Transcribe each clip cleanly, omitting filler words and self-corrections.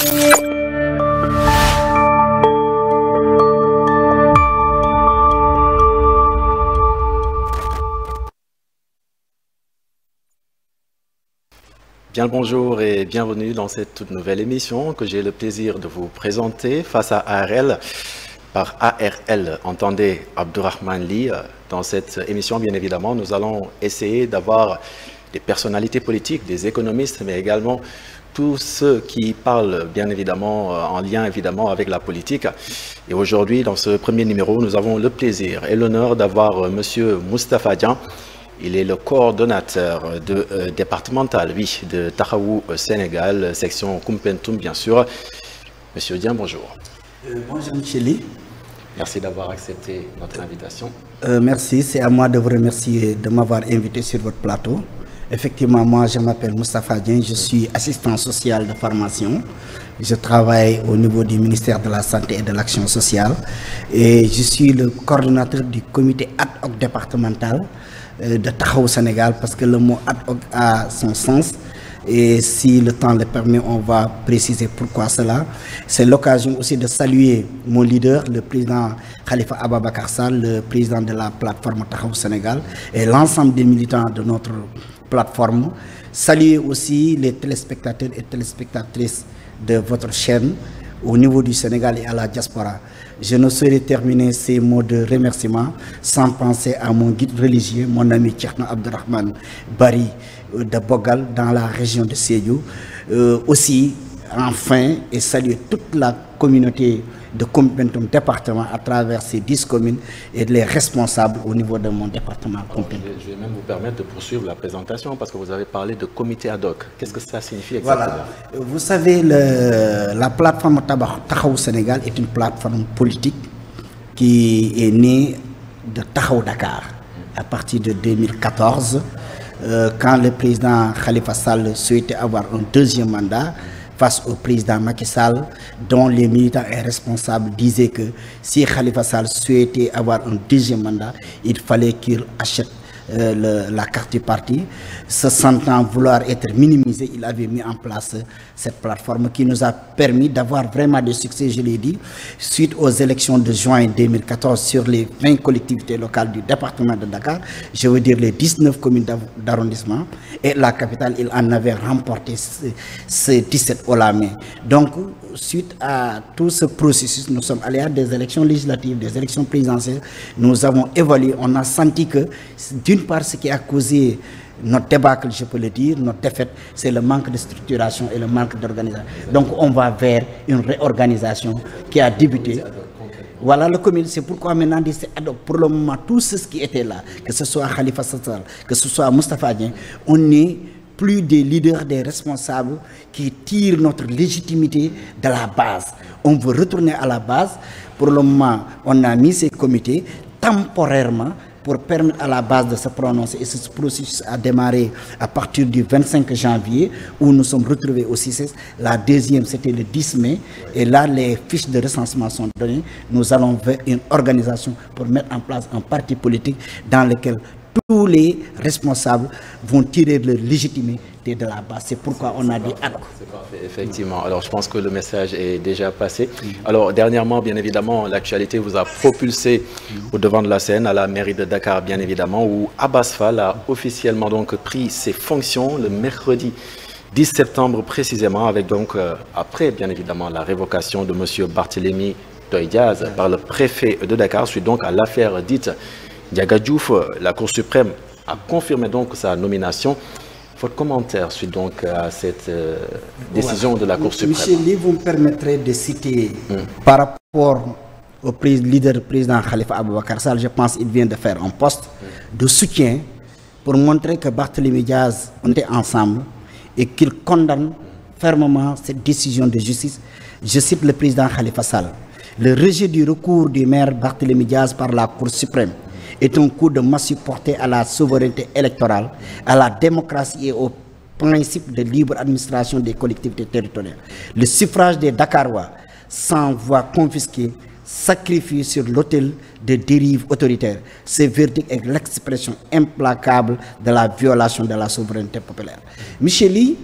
Bien le bonjour et bienvenue dans cette toute nouvelle émission que j'ai le plaisir de vous présenter face à ARL. Par ARL, entendez Abdourahmane Ly. Dans cette émission, bien évidemment, nous allons essayer d'avoir des personnalités politiques, des économistes, mais également tous ceux qui parlent bien évidemment en lien évidemment avec la politique. Et aujourd'hui, dans ce premier numéro, nous avons le plaisir et l'honneur d'avoir Monsieur Moustapha Dian. Il est le coordonnateur départemental de Taxawu Sénégal, section Koumpentoum, bien sûr. Monsieur Dian, bonjour. Bonjour, Monsieur Ly. Merci d'avoir accepté notre invitation. Merci, c'est à moi de vous remercier de m'avoir invité sur votre plateau. Effectivement, moi, je m'appelle Moustapha Dian, je suis assistant social de formation. Je travaille au niveau du ministère de la Santé et de l'Action sociale. Et je suis le coordonnateur du comité ad hoc départemental de Taxawu Sénégal, parce que le mot ad hoc a son sens. Et si le temps le permet, on va préciser pourquoi cela. C'est l'occasion aussi de saluer mon leader, le président Khalifa Ababacar Sall, le président de la plateforme Taxawu Sénégal, et l'ensemble des militants de notre plateforme. Saluer aussi les téléspectateurs et téléspectatrices de votre chaîne au niveau du Sénégal et à la diaspora. Je ne saurais terminer ces mots de remerciement sans penser à mon guide religieux, mon ami Tcherno Abdourahmane Bari de Bogal dans la région de Sédhiou. Aussi, enfin, et saluer toute la communauté de Koumpentoum département à travers ces 10 communes et les responsables au niveau de mon département. Je vais même vous permettre de poursuivre la présentation parce que vous avez parlé de comité ad hoc. Qu'est-ce que ça signifie exactement? Voilà. Vous savez, la plateforme Taxawu Sénégal est une plateforme politique qui est née de Taxawu Dakar à partir de 2014, quand le président Khalifa Sall souhaitait avoir un deuxième mandat face au président Macky Sall, dont les militants et responsables disaient que si Khalifa Sall souhaitait avoir un deuxième mandat, il fallait qu'il achète la carte du parti. Se sentant vouloir être minimisé, il avait mis en place cette plateforme qui nous a permis d'avoir vraiment des succès, je l'ai dit, suite aux élections de juin 2014 sur les 20 collectivités locales du département de Dakar, je veux dire les 19 communes d'arrondissement, et la capitale, il en avait remporté ces 17 haut la main. Donc, suite à tout ce processus, nous sommes allés à des élections législatives, des élections présidentielles. Nous avons évalué, on a senti que, d'une part, ce qui a causé notre débâcle, je peux le dire, notre défaite, c'est le manque de structuration et le manque d'organisation. Donc, on va vers une réorganisation qui a débuté. Voilà le comité. C'est pourquoi maintenant, pour le moment, tous ceux qui étaient là, que ce soit Khalifa Sall, que ce soit Moustapha Dian, on est plus des leaders, des responsables qui tirent notre légitimité de la base. On veut retourner à la base. Pour le moment, on a mis ces comités temporairement pour permettre à la base de se prononcer. Et ce processus a démarré à partir du 25 janvier, où nous sommes retrouvés au CICES. La deuxième, c'était le 10 mai. Et là, les fiches de recensement sont données. Nous allons vers une organisation pour mettre en place un parti politique dans lequel tous les responsables vont tirer leur légitimité de la base. C'est pourquoi on a dit ad hoc. C'est parfait, effectivement. Alors, je pense que le message est déjà passé. Alors, dernièrement, bien évidemment, l'actualité vous a propulsé au devant de la scène à la mairie de Dakar, bien évidemment, où Abbas Fall a officiellement donc pris ses fonctions le mercredi 10 septembre précisément, avec donc, après, bien évidemment, la révocation de M. Barthélémy Toye Dias par le préfet de Dakar, suite donc à l'affaire dite Ndiaga Diouf. La Cour suprême a confirmé donc sa nomination. Votre commentaire suite donc à cette décision de la Cour suprême? Monsieur Ly, vous me permettrez de citer par rapport au leader président Khalifa Ababacar Sall, je pense qu'il vient de faire un poste de soutien pour montrer que Barthélémy Dias, on était ensemble et qu'il condamne fermement cette décision de justice. Je cite le président Khalifa Sall. Le rejet du recours du maire Barthélémy Dias par la Cour suprême est un coup de massue porté à la souveraineté électorale, à la démocratie et au principe de libre administration des collectivités territoriales. Le suffrage des Dakarois sans voix confisquée, sacrifié sur l'autel de dérives autoritaires. Ce verdict est l'expression implacable de la violation de la souveraineté populaire. Michel Ly,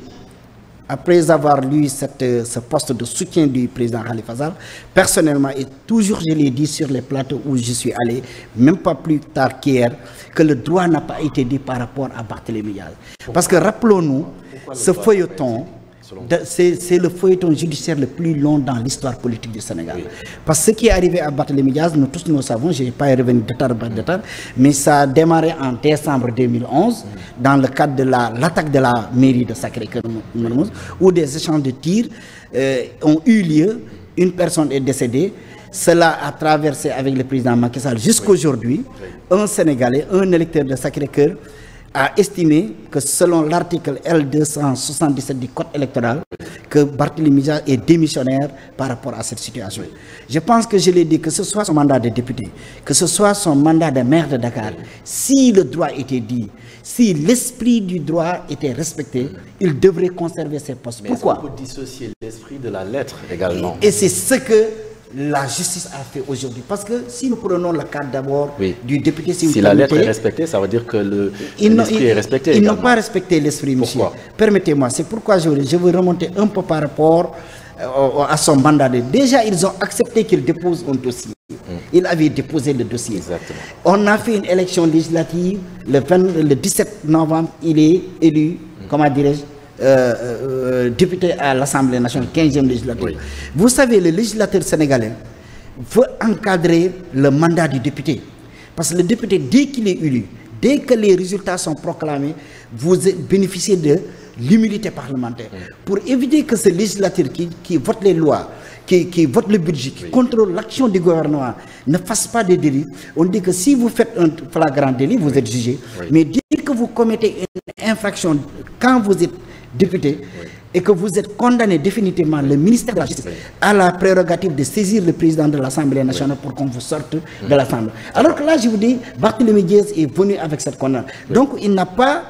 Après avoir lu ce poste de soutien du président Khalifa Sall, personnellement, et toujours je l'ai dit sur les plateaux où je suis allé, même pas plus tard qu'hier, que le droit n'a pas été dit par rapport à Barthélémy Diaz. Parce que rappelons-nous, ce feuilleton, c'est le feuilleton judiciaire le plus long dans l'histoire politique du Sénégal. Oui. Parce que ce qui est arrivé à Barthélémy Diaz, nous tous nous savons, je ne vais pas y revenir détail par détail, mais ça a démarré en décembre 2011, dans le cadre de l'attaque de la mairie de Sacré-Cœur, où des échanges de tirs ont eu lieu, une personne est décédée. Cela a traversé avec le président Macky Sall jusqu'aujourd'hui. Un Sénégalais, un électeur de Sacré-Cœur, a estimé que selon l'article L277 du Code électoral, que Barthélémy Diaz est démissionnaire par rapport à cette situation. Je pense que je l'ai dit, que ce soit son mandat de député, que ce soit son mandat de maire de Dakar, si le droit était dit, si l'esprit du droit était respecté, il devrait conserver ses postes. Mais pourquoi? On peut dissocier l'esprit de la lettre également. Et c'est ce que la justice a fait aujourd'hui. Parce que si nous prenons le cas d'abord du député... Si la lettre est respectée, ça veut dire que l'esprit est respecté. Ils n'ont pas respecté l'esprit, monsieur. Permettez-moi, c'est pourquoi je veux remonter un peu par rapport à son mandat. Déjà, ils ont accepté qu'il dépose un dossier. Il avait déposé le dossier. Exactement. On a fait une élection législative. Le 17 novembre, il est élu, comment dirais-je, député à l'Assemblée nationale, 15e législature. Oui. Vous savez, le législateur sénégalais veut encadrer le mandat du député. Parce que le député, dès qu'il est élu, dès que les résultats sont proclamés, vous bénéficiez de l'immunité parlementaire. Pour éviter que ce législateur qui vote les lois, qui vote le budget, qui contrôle l'action du gouvernement, ne fasse pas de délit, on dit que si vous faites un flagrant délit, vous êtes jugé. Mais dès que vous commettez une infraction, quand vous êtes député et que vous êtes condamné définitivement, le ministère de la Justice a la prérogative de saisir le président de l'Assemblée nationale pour qu'on vous sorte de l'Assemblée. Alors que là, je vous dis, Barthélémy Diaz est venu avec cette condamnation. Donc, il n'a pas...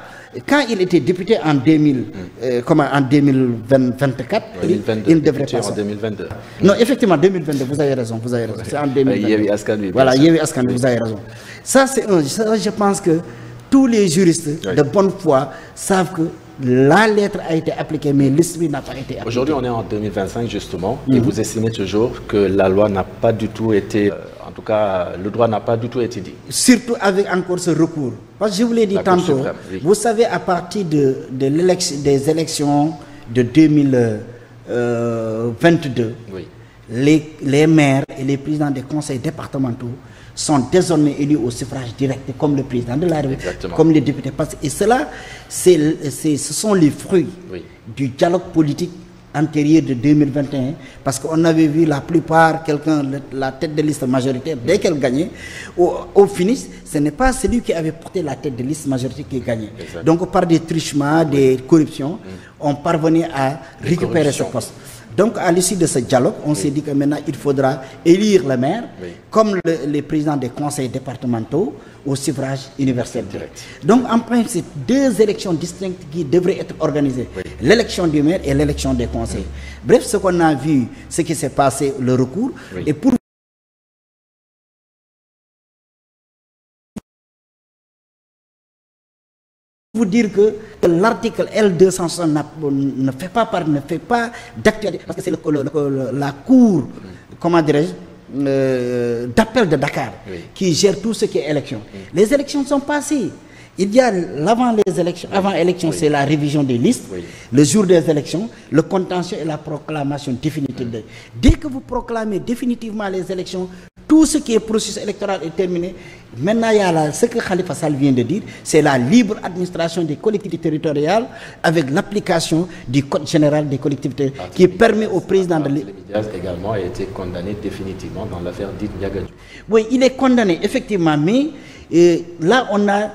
Quand il était député en 2024, il ne devrait pas... En 2022. Non, effectivement, 2022, vous avez raison, vous avez raison. C'est en 2022. Voilà, Yewwi Askan Wi, vous avez raison. Ça, je pense que tous les juristes de bonne foi savent que la lettre a été appliquée, mais l'esprit n'a pas été appliqué. Aujourd'hui, on est en 2025, justement, et vous estimez toujours que la loi n'a pas du tout été... En tout cas, le droit n'a pas du tout été dit. Surtout avec encore ce recours. Parce que je vous l'ai dit tantôt, vous savez, à partir des élections de 2022, les maires et les présidents des conseils départementaux sont désormais élus au suffrage direct, comme le président de la République, comme les députés. Et cela, ce sont les fruits du dialogue politique antérieur de 2021, parce qu'on avait vu la plupart, la tête de liste majoritaire, dès qu'elle gagnait, au finish, ce n'est pas celui qui avait porté la tête de liste majoritaire qui gagnait. Donc par des trichements, des corruptions, on parvenait à récupérer ce poste. Donc, à l'issue de ce dialogue, on s'est dit que maintenant, il faudra élire le maire, comme les présidents des conseils départementaux, au suffrage universel direct. Donc, en principe, c'est deux élections distinctes qui devraient être organisées. L'élection du maire et l'élection des conseils. Bref, ce qu'on a vu, ce qui s'est passé, le recours, et pour vous dire que l'article L260 ne fait pas d'actualité, parce que c'est la cour, comment dirais-je, d'appel de Dakar qui gère tout ce qui est élection. Les élections sont passées. Il y a avant les élections, c'est la révision des listes, le jour des élections, le contentieux et la proclamation définitive. Dès que vous proclamez définitivement les élections, tout ce qui est processus électoral est terminé. Maintenant, il y a ce que Khalifa Sall vient de dire, c'est la libre administration des collectivités territoriales avec l'application du Code général des collectivités qui permet au président de... Barthélémy Diaz également a été condamné définitivement dans l'affaire dite Ndiaga Diouf. Oui, il est condamné, effectivement, mais là, on a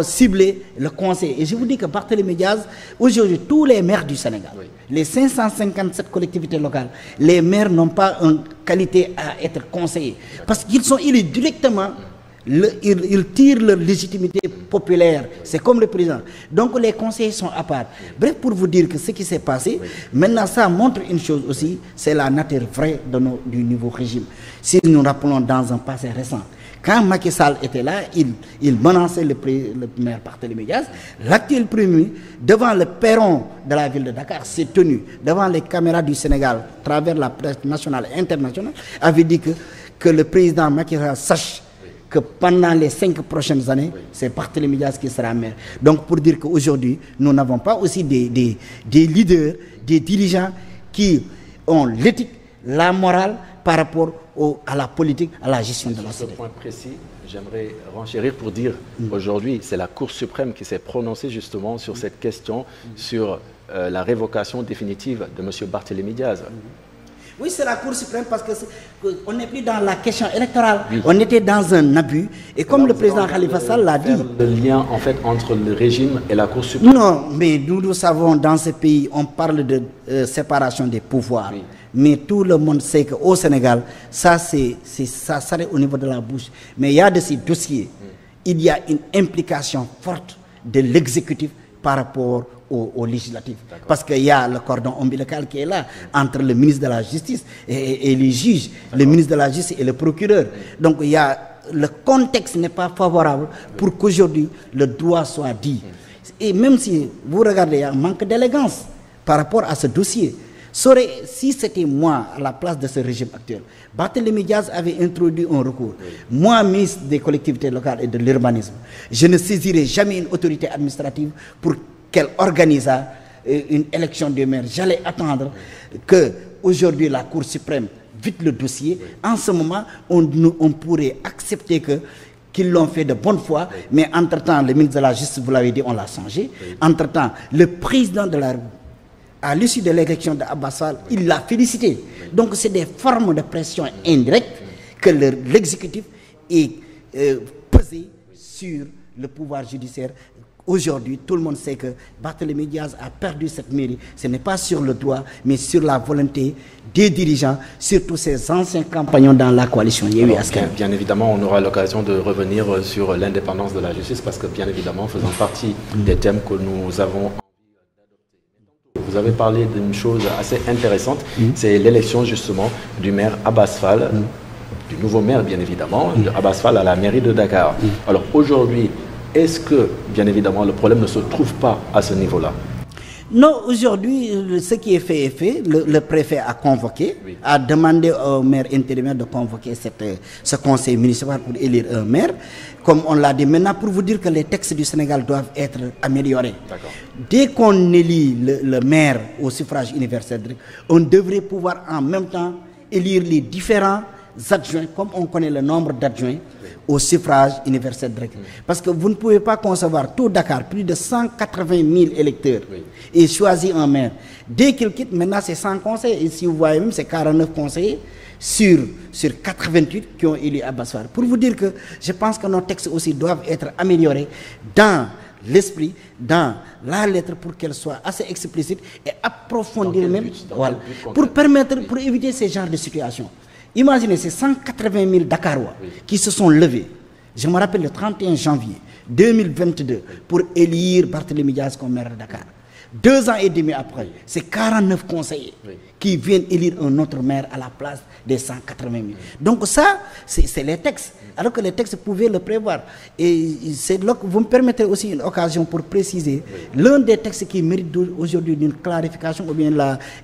ciblé le conseil. Et je vous dis que Barthélémy Diaz, aujourd'hui, tous les maires du Sénégal, les 557 collectivités locales, les maires n'ont pas une qualité à être conseillers. Parce qu'ils sont élus directement, ils tirent leur légitimité populaire. C'est comme le président. Donc les conseillers sont à part. Bref, pour vous dire que ce qui s'est passé, maintenant ça montre une chose aussi, c'est la nature vraie du nouveau régime. Si nous rappelons dans un passé récent, Quand Macky Sall était là, il menaçait le maire Barthélémy Diaz. L'actuel premier, devant le perron de la ville de Dakar, s'est tenu devant les caméras du Sénégal, à travers la presse nationale et internationale, avait dit que le président Macky Sall sache que pendant les 5 prochaines années, c'est Barthélémy Diaz qui sera maire. Donc pour dire qu'aujourd'hui, nous n'avons pas aussi des leaders, des dirigeants qui ont l'éthique, la morale par rapport à la politique, à la gestion de la société. Sur ce point précis, j'aimerais renchérir pour dire aujourd'hui, c'est la Cour suprême qui s'est prononcée justement sur cette question, sur la révocation définitive de M. Barthélémy Diaz. Oui, c'est la Cour suprême parce qu'on n'est plus dans la question électorale. Oui. On était dans un abus. Et comme le président Khalifa Sall l'a dit... Le lien, en fait, entre le régime et la Cour suprême. Non, mais nous savons, dans ce pays, on parle de séparation des pouvoirs. Oui. Mais tout le monde sait qu'au Sénégal, ça s'arrête au niveau de la bouche. Mais il y a de ces dossiers, il y a une implication forte de l'exécutif par rapport au législatif. Parce qu'il y a le cordon ombilical qui est là, entre le ministre de la Justice et les juges, le ministre de la Justice et le procureur. Donc le contexte n'est pas favorable pour qu'aujourd'hui le droit soit dit. Et même si vous regardez, il y a un manque d'élégance par rapport à ce dossier. Si c'était moi à la place de ce régime actuel, Barthélémy Diaz avait introduit un recours. Moi, ministre des collectivités locales et de l'urbanisme, je ne saisirai jamais une autorité administrative pour qu'elle organise une élection de maire. J'allais attendre que aujourd'hui la Cour suprême vide le dossier. En ce moment, on pourrait accepter qu'ils l'ont fait de bonne foi, mais entre-temps, le ministre de la Justice, vous l'avez dit, on l'a changé. Entre-temps, le président de la République, à l'issue de l'élection d'Abbas Fall, il l'a félicité. Donc c'est des formes de pression indirectes que l'exécutif est pesé sur le pouvoir judiciaire. Aujourd'hui, tout le monde sait que Barthélémy Diaz a perdu cette mairie. Ce n'est pas sur le droit, mais sur la volonté des dirigeants, surtout ces anciens compagnons dans la coalition Yewwi Askan Wi. Bien évidemment, on aura l'occasion de revenir sur l'indépendance de la justice parce que, bien évidemment, faisant partie des thèmes que nous avons. Vous avez parlé d'une chose assez intéressante, c'est l'élection justement du maire Abbas Fall, du nouveau maire bien évidemment, de Abbas Fall à la mairie de Dakar. Alors aujourd'hui, est-ce que bien évidemment le problème ne se trouve pas à ce niveau-là? Non, aujourd'hui, ce qui est fait est fait. Le préfet a convoqué, a demandé au maire intérimaire de convoquer ce conseil municipal pour élire un maire. Comme on l'a dit maintenant, pour vous dire que les textes du Sénégal doivent être améliorés. Dès qu'on élit le maire au suffrage universel, on devrait pouvoir en même temps élire les différents adjoints, comme on connaît le nombre d'adjoints au suffrage universel direct. Parce que vous ne pouvez pas concevoir tout Dakar, plus de 180 000 électeurs, et choisir un maire. Dès qu'il quitte, maintenant c'est 100 conseillers. Et si vous voyez même, c'est 49 conseillers sur 88 qui ont élu Abbas Fall. Pour vous dire que je pense que nos textes aussi doivent être améliorés dans l'esprit, dans la lettre, pour qu'elle soit assez explicite et approfondie même, voilà, pour éviter ce genre de situation. Imaginez ces 180 000 Dakarois qui se sont levés, je me rappelle le 31 janvier 2022, pour élire Barthélémy Diaz comme maire de Dakar. 2 ans et demi après, c'est 49 conseillers qui viennent élire un autre maire à la place des 180 000. Donc ça, c'est les textes, alors que les textes pouvaient le prévoir. Et c'est là que vous me permettez aussi une occasion pour préciser l'un des textes qui mérite aujourd'hui d'une clarification ou bien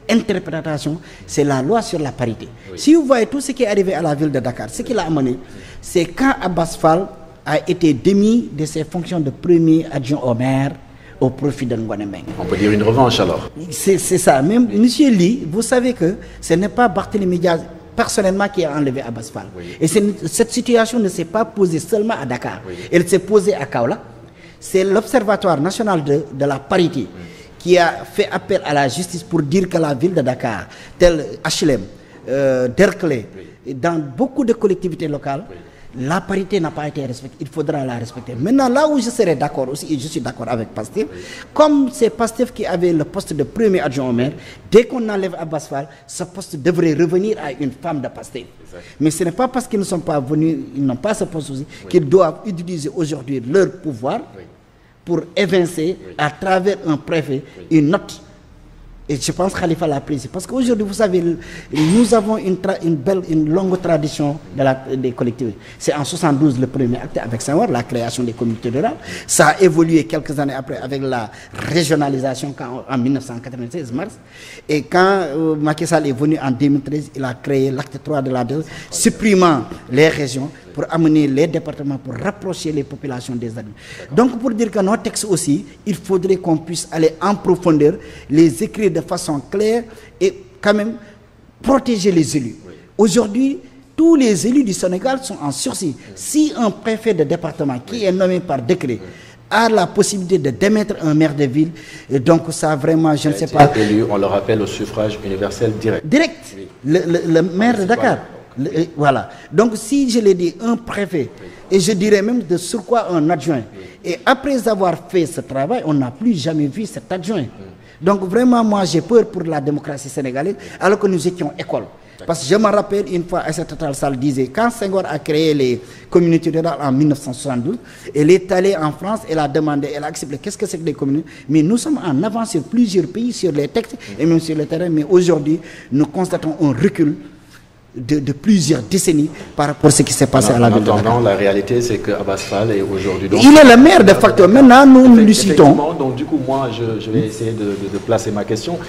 l'interprétation, c'est la loi sur la parité. Si vous voyez tout ce qui est arrivé à la ville de Dakar, ce qui l'a amené, c'est quand Abbas Fall a été démis de ses fonctions de premier adjoint au maire au profit de Ngoné Mbengue. On peut dire une revanche alors. C'est ça. Même Monsieur Ly, vous savez que ce n'est pas Barthélémy Diaz personnellement qui a enlevé Abbas Fall. Et cette situation ne s'est pas posée seulement à Dakar. Elle s'est posée à Kaolack. C'est l'Observatoire national de la parité qui a fait appel à la justice pour dire que la ville de Dakar, tel HLM, Derklé, dans beaucoup de collectivités locales, la parité n'a pas été respectée, il faudra la respecter. Maintenant, là où je serais d'accord aussi, et je suis d'accord avec Pastef, comme c'est Pastef qui avait le poste de premier adjoint au maire, dès qu'on enlève Abbas Fall, ce poste devrait revenir à une femme de Pastef. Mais ce n'est pas parce qu'ils ne sont pas venus, ils n'ont pas ce poste aussi, qu'ils doivent utiliser aujourd'hui leur pouvoir pour évincer à travers un préfet une note Et je pense que Khalifa l'a apprécié. Parce qu'aujourd'hui, vous savez, nous avons une longue tradition des collectivités. C'est en 72 le premier acte avec Senghor, la création des communautés rurales. Ça a évolué quelques années après avec la régionalisation en 1996, mars. Et quand Macky Sall est venu en 2013, il a créé l'acte 3 de la DER, supprimant les régions pour amener les départements, pour rapprocher les populations des adultes. Donc pour dire que nos textes aussi, il faudrait qu'on puisse aller en profondeur, les écrire de façon claire et quand même protéger les élus. Aujourd'hui, tous les élus du Sénégal sont en sursis. Si un préfet de département qui est nommé par décret a la possibilité de démettre un maire de ville, et donc ça vraiment, je ne sais pas... Élu, on le rappelle, au suffrage universel direct. Direct, le maire de Dakar. Voilà. Donc si je l'ai dit, un préfet, et je dirais même de surcroît un adjoint, et après avoir fait ce travail, on n'a plus jamais vu cet adjoint. Donc vraiment, moi j'ai peur pour la démocratie sénégalaise, alors que nous étions école. Parce que je me rappelle une fois, Aïssata Tall Sall disait, quand Senghor a créé les communautés rurales en 1972, elle est allée en France, elle a demandé, elle a accepté qu'est-ce que c'est que les communautés. Mais nous sommes en avance sur plusieurs pays, sur les textes et même sur le terrain. Mais aujourd'hui, nous constatons un recul de plusieurs décennies par rapport à ce qui s'est passé à la ville de Dakar. La réalité, c'est que Abass Fall est aujourd'hui... Il est le maire de facto. Maintenant, nous le citons. Donc du coup, moi, je vais essayer de placer ma question.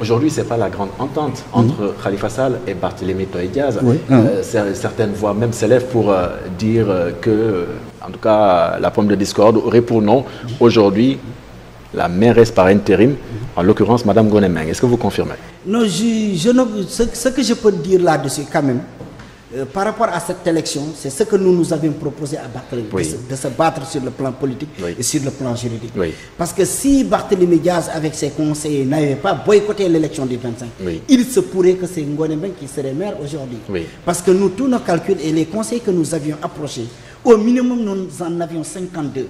Aujourd'hui, ce n'est pas la grande entente entre Khalifa Sall et Barthélémy Toye Dias. Certaines voix même s'élèvent pour dire que, en tout cas, la pomme de discorde aurait pour nom, aujourd'hui, la mairesse par intérim, en l'occurrence Mme Ngoné Mbengue. Est-ce que vous confirmez? Non, ce que je peux dire là-dessus quand même, par rapport à cette élection, c'est ce que nous avions proposé à Barthélémy, de se battre sur le plan politique et sur le plan juridique. Parce que si Barthélémy Dias, avec ses conseillers, n'avait pas boycotté l'élection du 25, il se pourrait que c'est Ngoné Mbengue qui serait maire aujourd'hui. Parce que nous, tous nos calculs et les conseils que nous avions approchés, au minimum, nous en avions 52.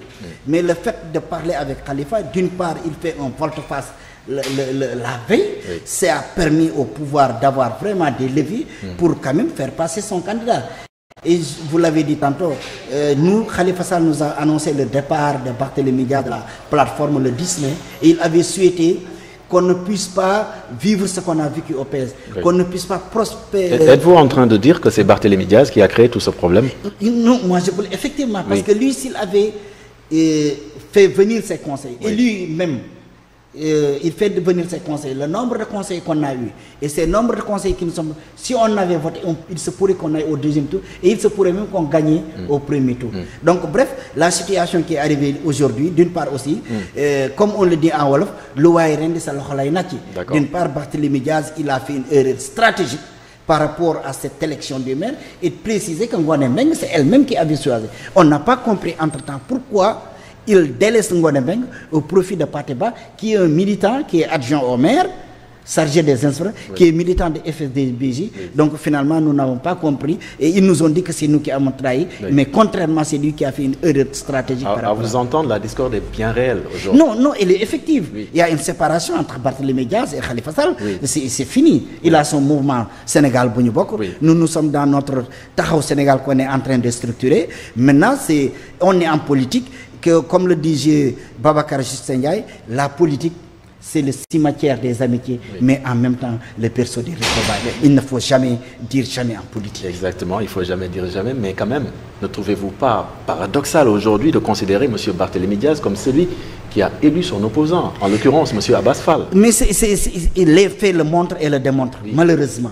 Mais le fait de parler avec Khalifa, d'une part, il fait un volte-face la veille, ça a permis au pouvoir d'avoir vraiment des leviers pour quand même faire passer son candidat. Et vous l'avez dit tantôt, nous, Khalifa Sall nous a annoncé le départ de Barthélémy Dias de la plateforme le 10 mai, et il avait souhaité qu'on ne puisse pas vivre ce qu'on a vécu au PS, qu'on ne puisse pas prospérer. Êtes-vous en train de dire que c'est Barthélémy Dias qui a créé tout ce problème? Non, moi je peux effectivement, parce que lui, s'il avait fait venir ses conseils, et lui-même, il fait venir ses conseils, le nombre de conseils qu'on a eu, et ces nombres de conseils qui nous sont... Si on avait voté, il se pourrait qu'on aille au deuxième tour, et il se pourrait même qu'on gagne au premier tour. Donc bref, la situation qui est arrivée aujourd'hui, d'une part aussi, comme on le dit en Wolof, d'une part, Barthélémy Dias, il a fait une erreur stratégique par rapport à cette élection du maire, et préciser que Ngoné Mbengue, c'est elle-même qui avait choisi. On n'a pas compris entre-temps pourquoi il délaisse Ngoné Mbengue au profit de Pateba, qui est un militant, qui est adjoint au maire, chargé des inspecteurs, qui est militant de FSDBJ. Donc finalement, nous n'avons pas compris. Et ils nous ont dit que c'est nous qui avons trahi. Mais contrairement, c'est lui qui a fait une erreur stratégique. À vous entendre, la discorde est bien réelle aujourd'hui. Non, elle est effective. Il y a une séparation entre Barthélémy Dias et Khalifa Sall. C'est fini. Il a son mouvement Sénégal Bounibok. Nous sommes dans notre Tahaou Sénégal qu'on est en train de structurer. Maintenant, on est en politique. Que, comme le disait Babacar Justin Ndiaye, la politique, c'est le cimetière des amitiés, mais en même temps, le berceau des retrouvailles. Il ne faut jamais dire jamais en politique. Exactement, il ne faut jamais dire jamais, mais quand même, ne trouvez-vous pas paradoxal aujourd'hui de considérer M. Barthélémy Dias comme celui qui a élu son opposant, en l'occurrence M. Abass Fall? Mais les faits le montrent et le démontrent, malheureusement.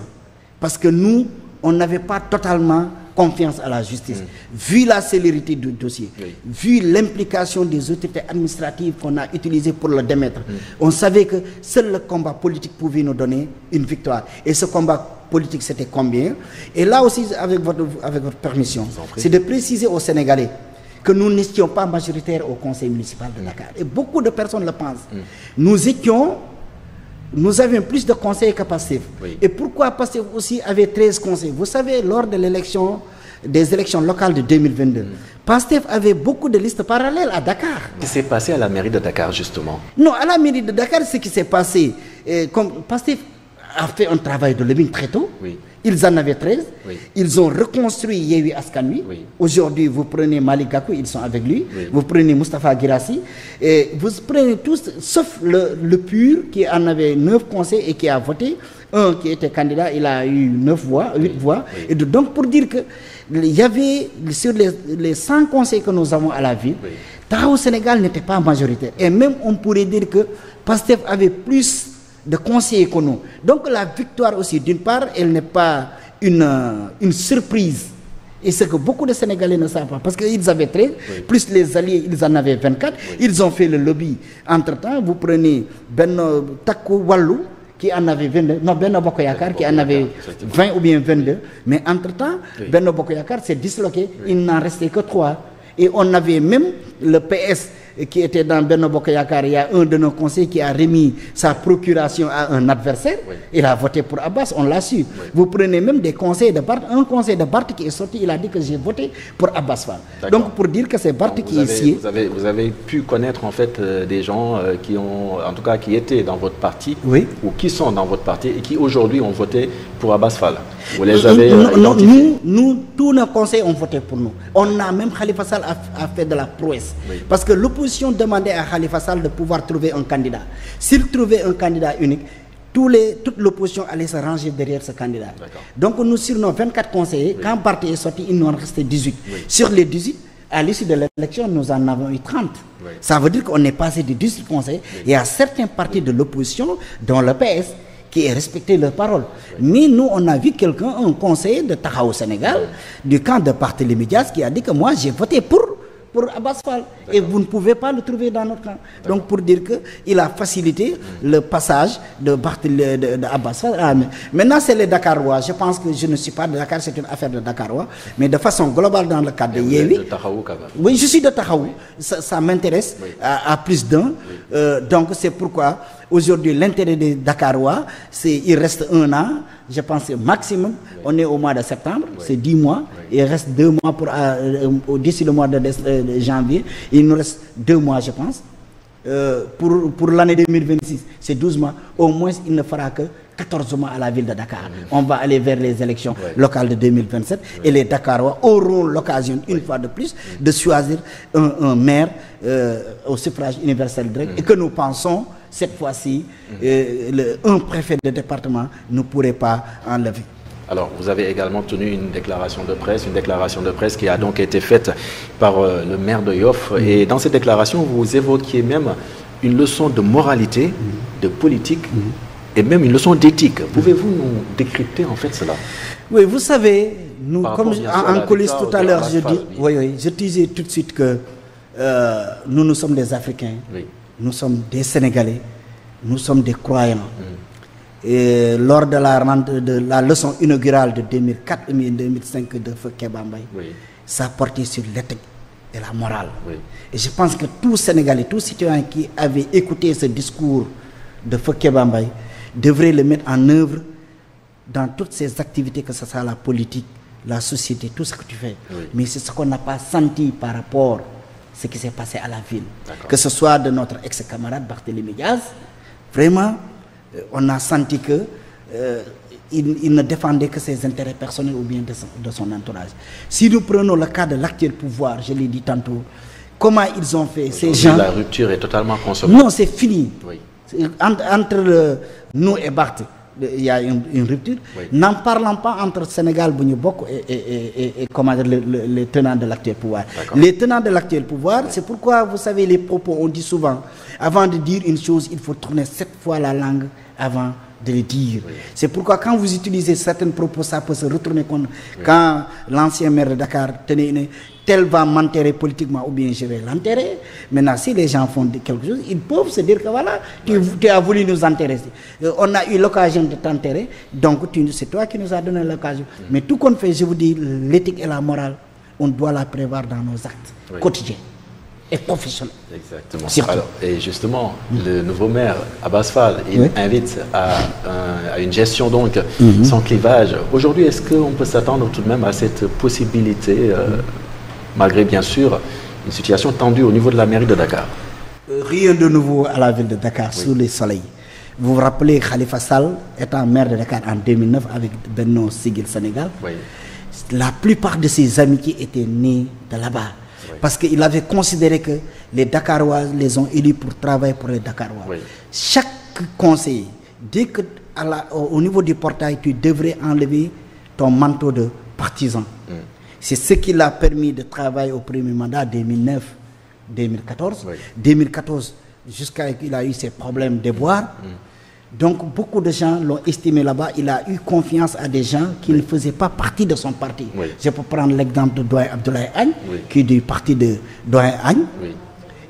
Parce que nous, on n'avait pas totalement confiance à la justice. Vu la célérité du dossier, vu l'implication des autorités administratives qu'on a utilisées pour le démettre, on savait que seul le combat politique pouvait nous donner une victoire. Et ce combat politique, c'était combien? Et là aussi, avec votre permission, c'est de préciser aux Sénégalais que nous n'étions pas majoritaires au conseil municipal de Dakar. Et beaucoup de personnes le pensent. Nous avions plus de conseils que Pastef. Et pourquoi Pastef aussi avait 13 conseils? Vous savez, lors de des élections locales de 2022, Pastef avait beaucoup de listes parallèles à Dakar. Qu'est-ce qui s'est passé à la mairie de Dakar, justement? Non, à la mairie de Dakar, ce qui s'est passé, comme Pastef a fait un travail de lobbying très tôt. Oui. Ils en avaient 13. Oui. Ils ont reconstruit Yewi Askanui. Oui. Aujourd'hui, vous prenez Malik Gakou, ils sont avec lui. Oui. Vous prenez Moustapha Guirassi. Et vous prenez tous, sauf le PUR qui en avait 9 conseils et qui a voté. Un qui était candidat, il a eu 9 voix, 8 voix. Oui. Et donc, pour dire que il y avait, sur les 100 conseils que nous avons à la ville, Oui. Tahaou Sénégal n'était pas majoritaire. Et même, on pourrait dire que PASTEF avait plus de conseillers que nous. Donc la victoire aussi, d'une part, elle n'est pas une surprise. Et c'est que beaucoup de Sénégalais ne savent pas. Parce qu'ils avaient 13, Oui. plus les alliés, ils en avaient 24. Oui. Ils ont fait le lobby. Entre-temps, vous prenez Takou Wallou, qui en avait 22, non, Benno Bokoyakar, qui en avait 20 ou bien 22. Mais entre-temps, Oui. Benno Bokoyakar s'est disloqué. Il n'en restait que 3. Et on avait même le PS qui était dans Benno Bokoyakar. Il y a un de nos conseillers qui a remis sa procuration à un adversaire. Oui. Il a voté pour Abbas, on l'a su. Vous prenez même des conseils de Barth. Un conseil de Barth qui est sorti, il a dit que j'ai voté pour Abbas Fall. D'accord. Donc pour dire que c'est Barth Donc, qui est scié. vous avez pu connaître en fait des gens qui ont, en tout cas qui étaient dans votre parti, Oui. ou qui sont dans votre parti et qui aujourd'hui ont voté pour Abbas Fall. Vous les avez Non, identifiés. nous, tous nos conseils ont voté pour nous. On a même Khalifa Sall a fait de la prouesse. Oui. Parce que l'opposition demandait à Khalifa Sall de pouvoir trouver un candidat. S'il trouvait un candidat unique, toute l'opposition allait se ranger derrière ce candidat. D'accord. Donc nous, sur nos 24 conseillers, quand Barth est sorti, il nous en restait 18. Oui. Sur les 18, à l'issue de l'élection, nous en avons eu 30. Oui. Ça veut dire qu'on est passé de 18 conseillers. Et à certains partis de l'opposition, dont le PS, qui est respecté leur parole. Mais nous, on a vu quelqu'un, un conseiller de Tahaou Sénégal, du camp de Barthélémy Dias, qui a dit que moi, j'ai voté pour Abbas Fall. Et vous ne pouvez pas le trouver dans notre camp. Donc, pour dire qu'il a facilité le passage de Abbas Fall. Maintenant, c'est les Dakarois. Je pense que je ne suis pas de Dakar, c'est une affaire de Dakarois. Mais de façon globale, dans le cadre de Yéwi. De Tahaou, quand même. Oui, je suis de Tahaou. Ça m'intéresse Oui. à plus d'un. Donc, c'est pourquoi aujourd'hui, l'intérêt des Dakarois, il reste 1 an. Je pense que maximum, on est au mois de septembre, c'est 10 mois. Il reste 2 mois d'ici le mois de janvier. Il nous reste 2 mois, je pense. Pour l'année 2026, c'est 12 mois. Au moins, il ne fera que 14 mois à la ville de Dakar. On va aller vers les élections locales de 2027 et les Dakarois auront l'occasion, une fois de plus, de choisir un maire au suffrage universel direct et que nous pensons, cette fois-ci, un préfet de département ne pourrait pas enlever. Alors, vous avez également tenu une déclaration de presse qui a donc été faite par le maire de Yoff. Et dans cette déclaration, vous évoquiez même une leçon de moralité, de politique, et même une leçon d'éthique. Pouvez-vous nous décrypter en fait cela? Oui, vous savez, nous, comme en coulisses tout à l'heure, je disais tout de suite que nous sommes des Africains, nous sommes des Sénégalais, nous sommes des croyants. Et lors de la leçon inaugurale de 2004 et 2005 de Feu Kebambay, ça portait sur l'éthique et la morale. Et je pense que tout Sénégalais, tout citoyen qui avait écouté ce discours de Feu Kebambay devrait le mettre en œuvre dans toutes ses activités, que ce soit la politique, la société, tout ce que tu fais. Mais c'est ce qu'on n'a pas senti par rapport à ce qui s'est passé à la ville. Que ce soit de notre ex-camarade Barthélémy Diaz, vraiment, on a senti que il ne défendait que ses intérêts personnels ou bien de son entourage. Si nous prenons le cas de l'actuel pouvoir, je l'ai dit tantôt, comment ils ont fait ces gens... La rupture est totalement consommée. Non, c'est fini. Entre nous et Barth, il y a une rupture. N'en parlant pas entre Sénégal, Bougnoubok et comment dire, les tenants de l'actuel pouvoir. Les tenants de l'actuel pouvoir, c'est pourquoi, vous savez, les propos, on dit souvent, avant de dire une chose, il faut tourner 7 fois la langue avant de le dire. C'est pourquoi quand vous utilisez certains propos, ça peut se retourner contre... Quand l'ancien maire de Dakar tenait une... Tel va m'enterrer politiquement ou bien je vais l'enterrer. Maintenant, si les gens font quelque chose, ils peuvent se dire que voilà, tu as voulu nous enterrer. On a eu l'occasion de t'enterrer, donc c'est toi qui nous as donné l'occasion. Mais tout qu'on fait, je vous dis, l'éthique et la morale, on doit la prévoir dans nos actes quotidiens et professionnels. Exactement. Alors, et justement, le nouveau maire, Abbas Fall, il invite à une gestion donc sans clivage. Aujourd'hui, est-ce qu'on peut s'attendre tout de même à cette possibilité malgré bien sûr une situation tendue au niveau de la mairie de Dakar? Rien de nouveau à la ville de Dakar sous les soleils. Vous vous rappelez Khalifa Sall étant maire de Dakar en 2009 avec Benno Siggil Sénégal. Oui. La plupart de ses amitiés étaient nées de là-bas. Oui. Parce qu'il avait considéré que les Dakarois les ont élus pour travailler pour les Dakarois. Oui. Chaque conseiller, dès que au niveau du portail, tu devrais enlever ton manteau de partisan. C'est ce qui l'a permis de travailler au premier mandat 2009-2014. Oui. 2014, jusqu'à qu'il a eu ses problèmes de boire. Donc beaucoup de gens l'ont estimé là-bas. Il a eu confiance à des gens qui ne faisaient pas partie de son parti. Oui. Je peux prendre l'exemple de Doyen Abdoulaye Agne, qui est du parti de Doyen Agne. Oui.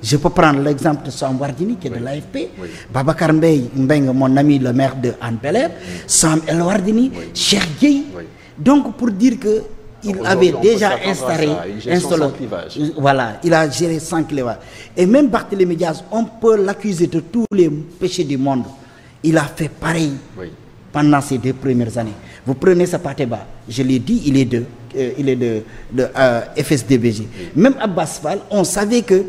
Je peux prendre l'exemple de Sam Wardini, qui est de l'AFP. Oui. Babacar Mbeng, mon ami, le maire de Hann Bel-Air. Sam El Wardini, Cheikh Gueye. Donc pour dire que il avait déjà installé, voilà, il a géré 100 clivages. Et même Barthélémy Diaz, on peut l'accuser de tous les péchés du monde. Il a fait pareil pendant ces 2 premières années. Vous prenez Sapateba, je l'ai dit, il est de FSDBJ. Même Abbas Fall, on savait que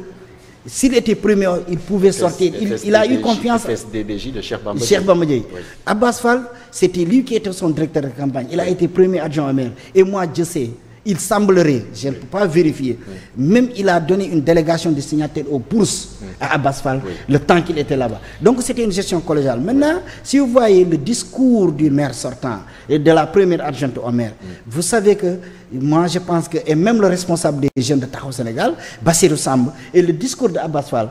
s'il était premier, il pouvait sortir. Il a eu confiance. FSDBJ de Cheikh Bamba Dièye. Abbas Fall, c'était lui qui était son directeur de campagne. Il a été premier adjoint au maire. Et moi, je sais, il semblerait, je ne peux pas vérifier, même il a donné une délégation de signataires aux bourses à Abbas Fall le temps qu'il était là-bas. Donc c'était une gestion collégiale. Maintenant, si vous voyez le discours du maire sortant et de la première adjointe au maire, vous savez que moi je pense que, et même le responsable des jeunes de Taxawu Sénégal, Bassirou Samb, et le discours de Abbas Fall,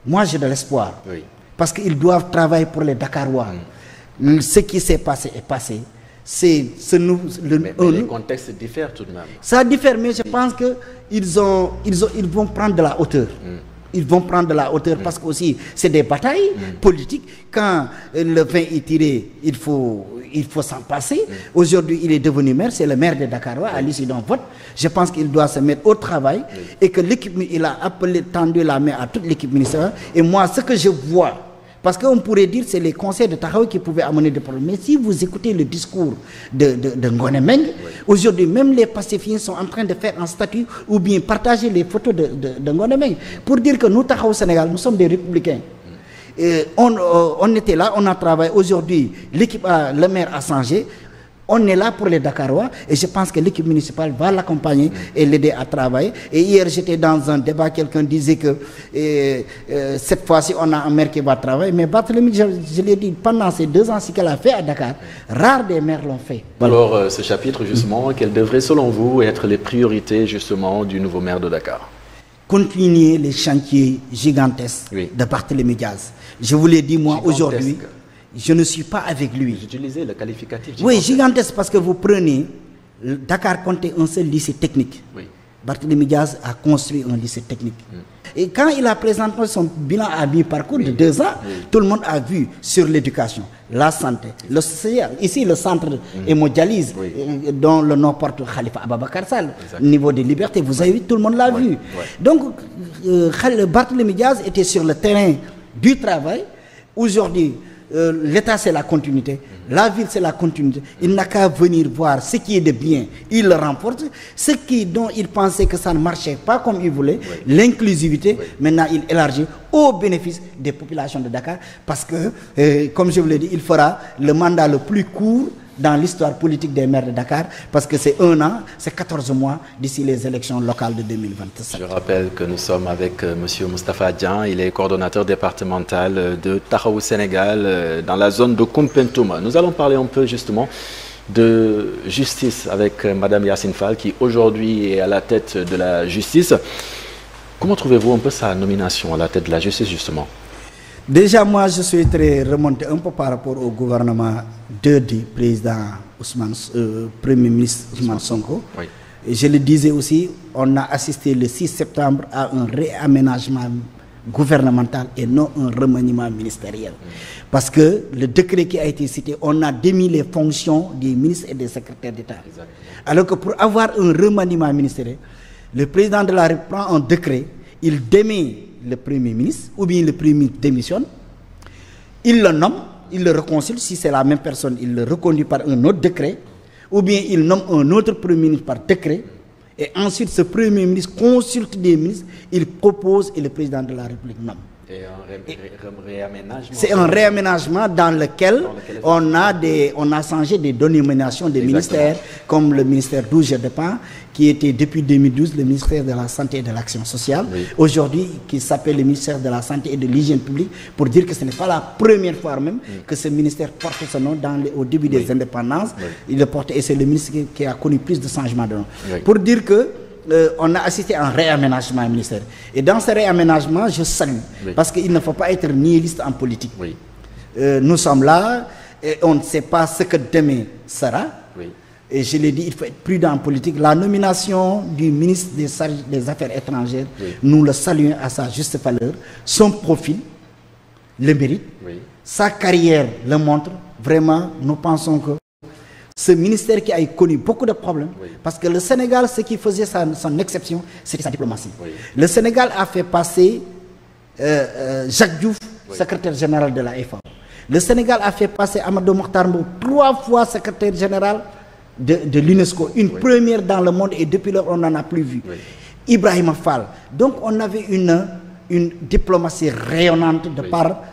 moi j'ai de l'espoir. Parce qu'ils doivent travailler pour les Dakarois. Ce qui s'est passé est passé. Mais les contextes diffèrent tout de même. Ça diffère, mais je pense qu'ils vont prendre de la hauteur. Ils vont prendre de la hauteur parce que aussi c'est des batailles politiques. Quand le vin est tiré, il faut s'en passer. Aujourd'hui, il est devenu maire, c'est le maire de Dakarois à l'issue d'un vote. Je pense qu'il doit se mettre au travail et que l'équipe, il a tendu la main à toute l'équipe ministérielle. Et moi, ce que je vois, parce qu'on pourrait dire que c'est les conseils de Taxawu qui pouvaient amener des problèmes. Mais si vous écoutez le discours de Ngoné Meng, aujourd'hui, même les pacifiens sont en train de faire un statut ou bien partager les photos de Ngoné Meng pour dire que nous, Taxawu Sénégal, nous sommes des républicains. Et on était là, on a travaillé. Aujourd'hui, l'équipe, le maire a changé. On est là pour les Dakarois et je pense que l'équipe municipale va l'accompagner et l'aider à travailler. Et hier, j'étais dans un débat, quelqu'un disait que cette fois-ci, on a un maire qui va travailler. Mais Barthélémy, je l'ai dit, pendant ces 2 ans, ce qu'elle a fait à Dakar, rares des maires l'ont fait. Voilà. Alors, ce chapitre, justement, quelles devraient, selon vous, être les priorités, justement, du nouveau maire de Dakar? Continuer les chantiers gigantesques de Barthélémy Diaz. Je vous l'ai dit, moi, aujourd'hui, je ne suis pas avec lui. Vous utilisez le qualificatif gigantesque. Oui, gigantesque parce que vous prenez, Dakar comptait un seul lycée technique. Barthélémy Diaz a construit un lycée technique. Et quand il a présenté son bilan à mi-parcours de 2 ans, tout le monde a vu sur l'éducation, la santé, le social. Ici, le centre hémodialyse, dont le nom porte Khalifa Ababacar Sall, niveau de liberté, vous avez vu, tout le monde l'a vu. Donc, Barthélémy Diaz était sur le terrain du travail. Aujourd'hui, l'État c'est la continuité, la ville c'est la continuité. Il n'a qu'à venir voir ce qui est de bien, il le remporte. Ce dont il pensait que ça ne marchait pas comme il voulait, l'inclusivité, maintenant il élargit au bénéfice des populations de Dakar. Parce que, comme je vous l'ai dit, il fera le mandat le plus court dans l'histoire politique des maires de Dakar, parce que c'est 1 an, c'est 14 mois d'ici les élections locales de 2027. Je rappelle que nous sommes avec M. Moustapha Dian, il est coordonnateur départemental de Taxawu Sénégal dans la zone de Koumpentoum. Nous allons parler un peu justement de justice avec Mme Yacine Fall, qui aujourd'hui est à la tête de la justice. Comment trouvez-vous un peu sa nomination à la tête de la justice justement? Déjà, moi, je souhaiterais remonter un peu par rapport au gouvernement du président Ousmane, Premier ministre Ousmane Sonko. Et je le disais aussi, on a assisté le 6 septembre à un réaménagement gouvernemental et non un remaniement ministériel. Parce que le décret qui a été cité, on a démis les fonctions des ministres et des secrétaires d'État. Alors que pour avoir un remaniement ministériel, le président de la République prend un décret, il démet le Premier ministre, ou bien le Premier ministre démissionne, il le nomme, il le réconcilie, si c'est la même personne, il le reconduit par un autre décret, ou bien il nomme un autre Premier ministre par décret, et ensuite ce Premier ministre consulte des ministres, il propose et le président de la République nomme. Et un réaménagement. C'est un réaménagement dans lequel on a changé des dénominations des ministères, comme le ministère d'où je dépends, qui était depuis 2012 le ministère de la Santé et de l'Action sociale, aujourd'hui qui s'appelle le ministère de la Santé et de l'Hygiène publique, pour dire que ce n'est pas la première fois même que ce ministère porte ce nom au début des indépendances. Il le porte et c'est le ministre qui a connu plus de changements de nom. Pour dire que on a assisté à un réaménagement ministériel. Et dans ce réaménagement, je salue, parce qu'il ne faut pas être nihiliste en politique. Nous sommes là, et on ne sait pas ce que demain sera. Et je l'ai dit, il faut être prudent en politique. La nomination du ministre des Affaires étrangères, nous le saluons à sa juste valeur. Son profil le mérite. Sa carrière le montre. Vraiment, nous pensons que ce ministère qui a connu beaucoup de problèmes, parce que le Sénégal, ce qui faisait son exception, c'était sa diplomatie. Le Sénégal a fait passer Jacques Diouf, secrétaire général de la FAO. Le Sénégal a fait passer Amadou Mokhtar Mbow 3 fois secrétaire général de l'UNESCO. Une première dans le monde et depuis lors, on n'en a plus vu. Ibrahima Fall. Donc, on avait une diplomatie rayonnante de par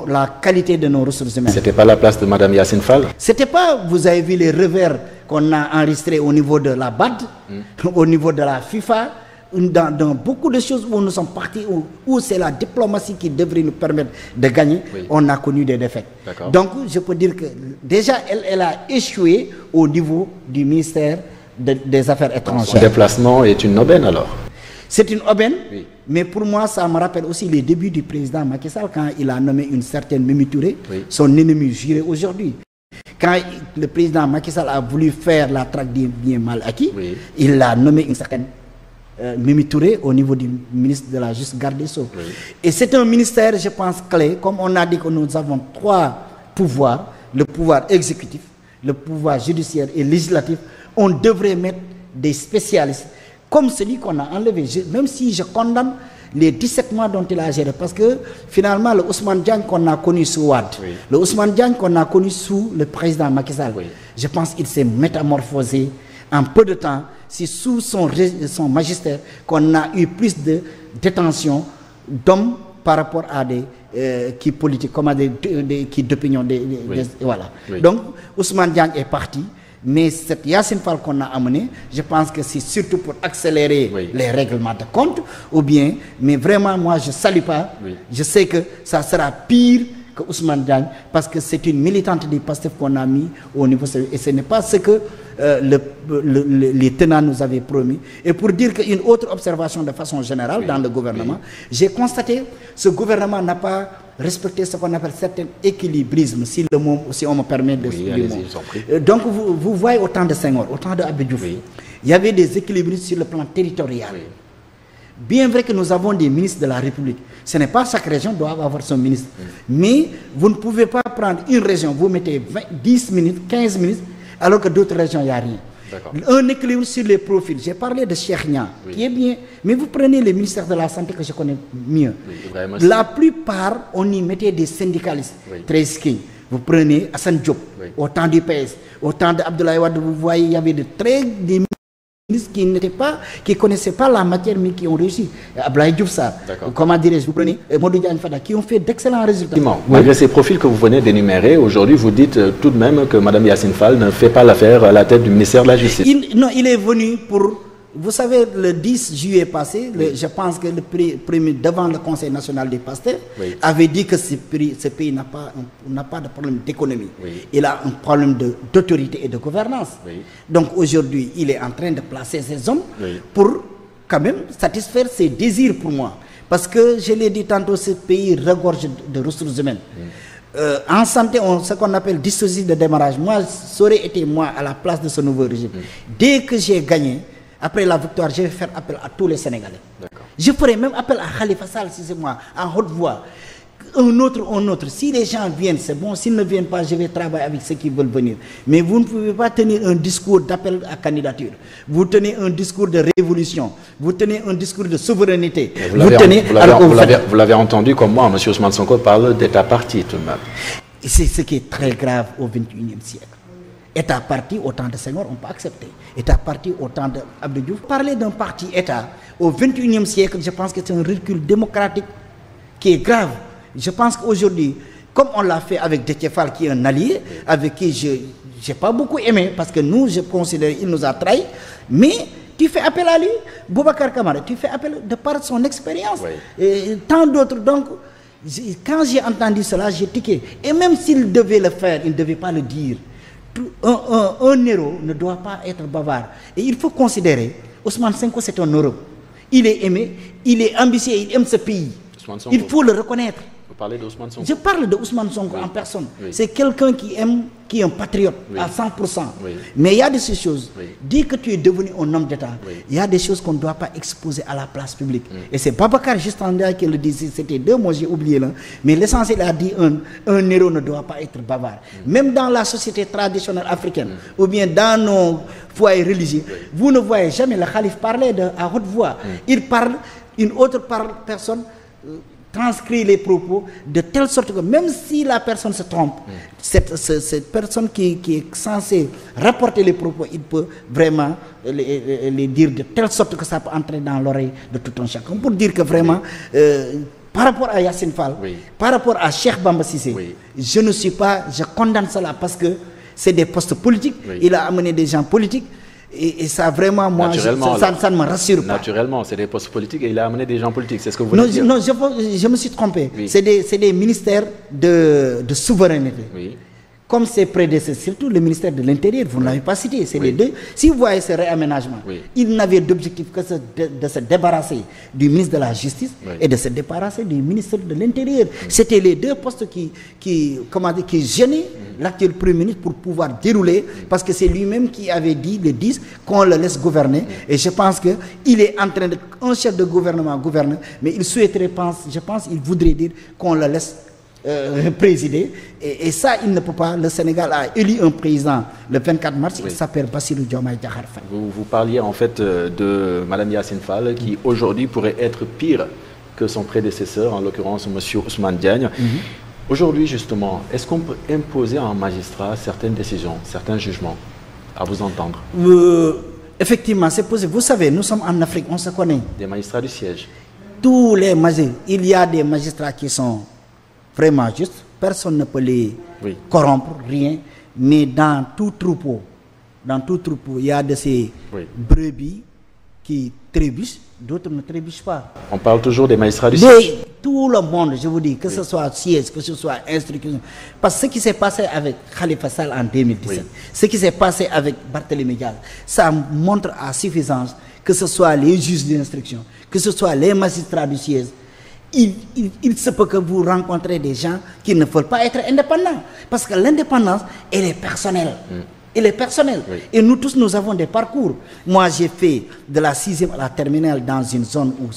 la qualité de nos ressources humaines. C'était pas la place de Madame Yacine Fall? C'était pas, vous avez vu les revers qu'on a enregistrés au niveau de la BAD, au niveau de la FIFA, dans beaucoup de choses où nous sommes partis, où c'est la diplomatie qui devrait nous permettre de gagner, on a connu des défaites. Donc, je peux dire que déjà, elle a échoué au niveau du ministère des Affaires étrangères. Son déplacement est une aubaine alors? C'est une aubaine, mais pour moi, ça me rappelle aussi les débuts du président Macky Sall quand il a nommé une certaine Mimi Touré, son ennemi juré aujourd'hui. Quand le président Macky Sall a voulu faire la traque des biens mal acquis, il a nommé une certaine Mimi Touré au niveau du ministre de la Justice, garde des Sceaux. Et c'est un ministère, je pense, clé. Comme on a dit que nous avons 3 pouvoirs, le pouvoir exécutif, le pouvoir judiciaire et législatif, on devrait mettre des spécialistes comme celui qu'on a enlevé, même si je condamne les 17 mois dont il a géré, parce que finalement le Ousmane Diagne qu'on a connu sous Wade, le Ousmane Diagne qu'on a connu sous le président Macky Sall, je pense qu'il s'est métamorphosé en peu de temps. C'est sous son magistère qu'on a eu plus de détention d'hommes par rapport à des qui politiques, comme à qui d'opinion, voilà. Donc Ousmane Diagne est parti. Mais cette Yacine Fall qu'on a amené, je pense que c'est surtout pour accélérer les règlements de compte, ou bien, mais vraiment moi je ne salue pas, je sais que ça sera pire que Ousmane Diagne, parce que c'est une militante du PASTEF qu'on a mis au niveau, et ce n'est pas ce que les tenants nous avaient promis. Et pour dire qu'une autre observation de façon générale dans le gouvernement, j'ai constaté que ce gouvernement n'a pas respecté ce qu'on appelle certain équilibrisme, si on me permet de dire. Donc vous voyez au temps de Senghor, au temps de Abdou Diouf, il y avait des équilibrismes sur le plan territorial. Bien vrai que nous avons des ministres de la République, ce n'est pas chaque région doit avoir son ministre. Mais vous ne pouvez pas prendre une région, vous mettez 10 minutes, 15 minutes, alors que d'autres régions, il n'y a rien. Un équilibre sur les profils. J'ai parlé de Cheikh Nia, qui est bien. Mais vous prenez les ministères de la Santé que je connais mieux. La plupart, on y mettait des syndicalistes. Très skins. Vous prenez Hassan Diop, au temps du PS, au temps d'Abdoulaye Wade, vous voyez, il y avait des ministres qui ne connaissaient pas la matière, mais qui ont réussi. Abdoulaye Diouf Sarr, comment dirais-je, vous prenez Modou Diagne Fada, qui ont fait d'excellents résultats. Malgré ces profils que vous venez d'énumérer, aujourd'hui, vous dites tout de même que Mme Yacine Fall ne fait pas l'affaire à la tête du ministère de la Justice. Non, il est venu pour... Vous savez, le 10 juillet passé, je pense que le premier devant le Conseil national des PASTEF avait dit que ce pays n'a pas de problème d'économie. Il a un problème d'autorité et de gouvernance. Donc aujourd'hui, il est en train de placer ses hommes pour quand même satisfaire ses désirs pour moi. Parce que, je l'ai dit tantôt, ce pays regorge de ressources humaines. En santé, ce qu'on appelle dispositif de démarrage, moi, ça aurait été moi à la place de ce nouveau régime. Dès que j'ai gagné, après la victoire, je vais faire appel à tous les Sénégalais. Je ferai même appel à Khalifa Sall, si c'est moi, en haute voix. Un autre. Si les gens viennent, c'est bon. S'ils ne viennent pas, je vais travailler avec ceux qui veulent venir. Mais vous ne pouvez pas tenir un discours d'appel à candidature. Vous tenez un discours de révolution. Vous tenez un discours de souveraineté. Vous l'avez entendu comme moi, M. Ousmane Sonko parle d'État-parti tout de même. C'est ce qui est très grave au XXIe siècle. État parti au temps de Senghor, on peut accepter. État parti au temps d'Abdou Diouf. Parler d'un parti État au XXIe siècle, je pense que c'est un recul démocratique qui est grave. Je pense qu'aujourd'hui, comme on l'a fait avec Déthié Fall, qui est un allié, avec qui je n'ai pas beaucoup aimé, parce que nous, je considère qu'il nous a trahis, mais tu fais appel à lui, Boubacar Camara, tu fais appel de par son expérience, et tant d'autres. Donc, quand j'ai entendu cela, j'ai tiqué. Et même s'il devait le faire, il ne devait pas le dire. Un héros ne doit pas être bavard. Et il faut considérer, Ousmane Sonko, c'est un héros. Il est aimé, il est ambitieux, il aime ce pays. Il faut le reconnaître. Vous parlez d'Ousmane Sonko? Je parle de Ousmane Sonko en personne. C'est quelqu'un qui aime, qui est un patriote à 100%. Mais il y a de ces choses. Dès que tu es devenu un homme d'État, il y a des choses qu'on ne doit pas exposer à la place publique. Et c'est Babacar Justanda qui le disait, c'était 2 mots, j'ai oublié là. Mais l'essentiel a dit un héros ne doit pas être bavard. Même dans la société traditionnelle africaine, ou bien dans nos foyers religieux, vous ne voyez jamais le calife parler à haute voix. Il parle, une autre personne transcrit les propos de telle sorte que même si la personne se trompe, cette personne qui est censée rapporter les propos, il peut vraiment les dire de telle sorte que ça peut entrer dans l'oreille de tout un chacun. Pour dire que vraiment, par rapport à Yassine Fall, par rapport à Cheikh Bamba Cissé, je condamne cela parce que c'est des postes politiques, il a amené des gens politiques. Et ça vraiment, moi, ça ne me rassure pas. Naturellement, c'est des postes politiques et il a amené des gens politiques, c'est ce que vous voulez dire? Non, je me suis trompé. C'est des ministères de souveraineté. Comme ses prédécesseurs, surtout le ministère de l'Intérieur, vous ne l'avez pas cité, c'est les deux. Si vous voyez ce réaménagement, il n'avait d'objectif que de se débarrasser du ministre de la Justice et de se débarrasser du ministre de l'Intérieur. C'était les deux postes qui gênaient l'actuel Premier ministre pour pouvoir dérouler, parce que c'est lui-même qui avait dit, le 10, qu'on le laisse gouverner. Et je pense qu'il est en train de, un chef de gouvernement gouverne, mais il souhaiterait, il voudrait dire qu'on le laisse présider, et ça il ne peut pas. Le Sénégal a élu un président le 24 mars, il s'appelle Bassirou Diomaye Diakhar Faye. Vous parliez en fait de Madame Yassine Fall qui aujourd'hui pourrait être pire que son prédécesseur, en l'occurrence Monsieur Ousmane Diagne. Aujourd'hui justement, est-ce qu'on peut imposer à un magistrat certaines décisions, certains jugements, à vous entendre? Effectivement, c'est possible. Vous savez, nous sommes en Afrique, on se connaît. Des magistrats du siège. Tous les magistrats, il y a des magistrats qui sont vraiment juste, personne ne peut les corrompre, rien, mais dans tout troupeau, il y a de ces brebis qui trébuchent, d'autres ne trébuchent pas. On parle toujours des magistrats du siège. Tout le monde, je vous dis, que ce soit siège, que ce soit instruction, parce que ce qui s'est passé avec Khalifa Sall en 2017, ce qui s'est passé avec Barthélémy Diaz, ça montre à suffisance que ce soit les juges d'instruction, que ce soit les magistrats du siège, il se peut que vous rencontrez des gens qui ne veulent pas être indépendants. Parce que l'indépendance, elle est personnelle. Elle est personnelle. Et nous tous, nous avons des parcours. Moi, j'ai fait de la 6e à la terminale dans une zone où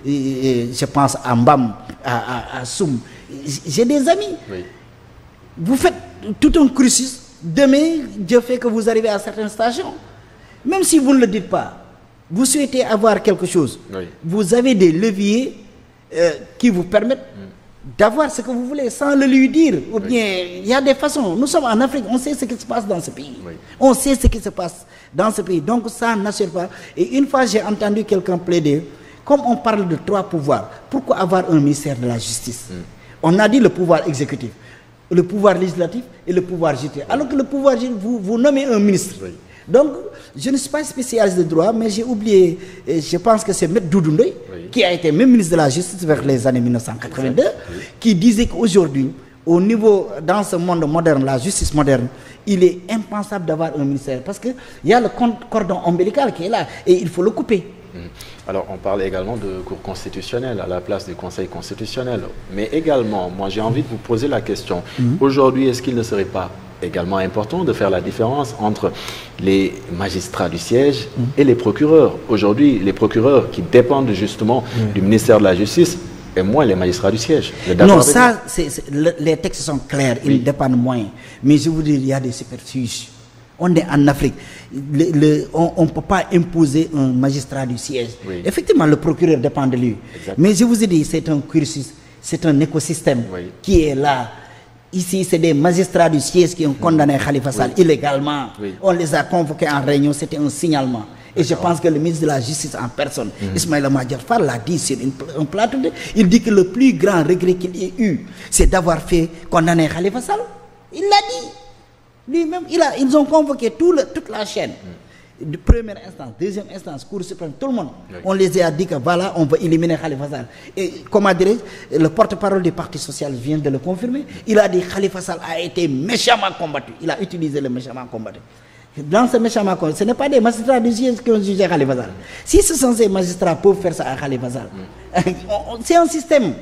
je pense à Mbam, à Soum. J'ai des amis. Vous faites tout un cursus. Demain, Dieu fait que vous arrivez à certaines stations. Même si vous ne le dites pas, vous souhaitez avoir quelque chose. Vous avez des leviers qui vous permettent d'avoir ce que vous voulez sans le lui dire. Ou bien, il y a des façons. Nous sommes en Afrique, on sait ce qui se passe dans ce pays. On sait ce qui se passe dans ce pays. Donc ça n'assure pas. Et une fois, j'ai entendu quelqu'un plaider, comme on parle de 3 pouvoirs, pourquoi avoir un ministère de la justice? On a dit le pouvoir exécutif, le pouvoir législatif et le pouvoir judiciaire. Alors que le pouvoir judiciaire, vous nommez un ministre. Donc, je ne suis pas spécialiste de droit, mais j'ai oublié, je pense que c'est M. Doudou Ndoye, qui a été même ministre de la Justice vers les années 1982, qui disait qu'aujourd'hui, au niveau, dans ce monde moderne, la justice moderne, il est impensable d'avoir un ministère, parce qu'il y a le cordon ombilical qui est là, et il faut le couper. Alors, on parle également de cour constitutionnelle à la place du Conseil constitutionnel. Mais également, moi j'ai envie de vous poser la question, aujourd'hui, est-ce qu'il ne serait pas également important de faire la différence entre les magistrats du siège et les procureurs? Aujourd'hui, les procureurs qui dépendent justement du ministère de la Justice et moins les magistrats du siège. Non, ça, les textes sont clairs, ils dépendent moins. Mais je vous dis, il y a des superfuges. On est en Afrique. On ne peut pas imposer un magistrat du siège. Effectivement, le procureur dépend de lui. Mais je vous ai dit, c'est un cursus, c'est un écosystème qui est là. Ici, c'est des magistrats du siège qui ont condamné Khalifa Sall illégalement. On les a convoqués en réunion, c'était un signalement. Et je pense que le ministre de la Justice en personne, Ismaïla Madior Fall, l'a dit sur un plateau. Il dit que le plus grand regret qu'il ait eu, c'est d'avoir fait condamner Khalifa Sall. Il l'a dit. Lui-même, ils ont convoqué toute la chaîne. De première instance, deuxième instance, Cour suprême, tout le monde. Oui. On les a dit que voilà, on va éliminer Khalifa Sall. Et comment dirais-je, le porte-parole du Parti social vient de le confirmer. Il a dit que Khalifa Sall a été méchamment combattu. Il a utilisé le méchamment combattu. Dans ce méchamment combattu, ce n'est pas des magistrats du juge qui ont jugé Khalifa Sall. Si ce sont ces magistrats peuvent faire ça à Khalifa Sall, c'est un système.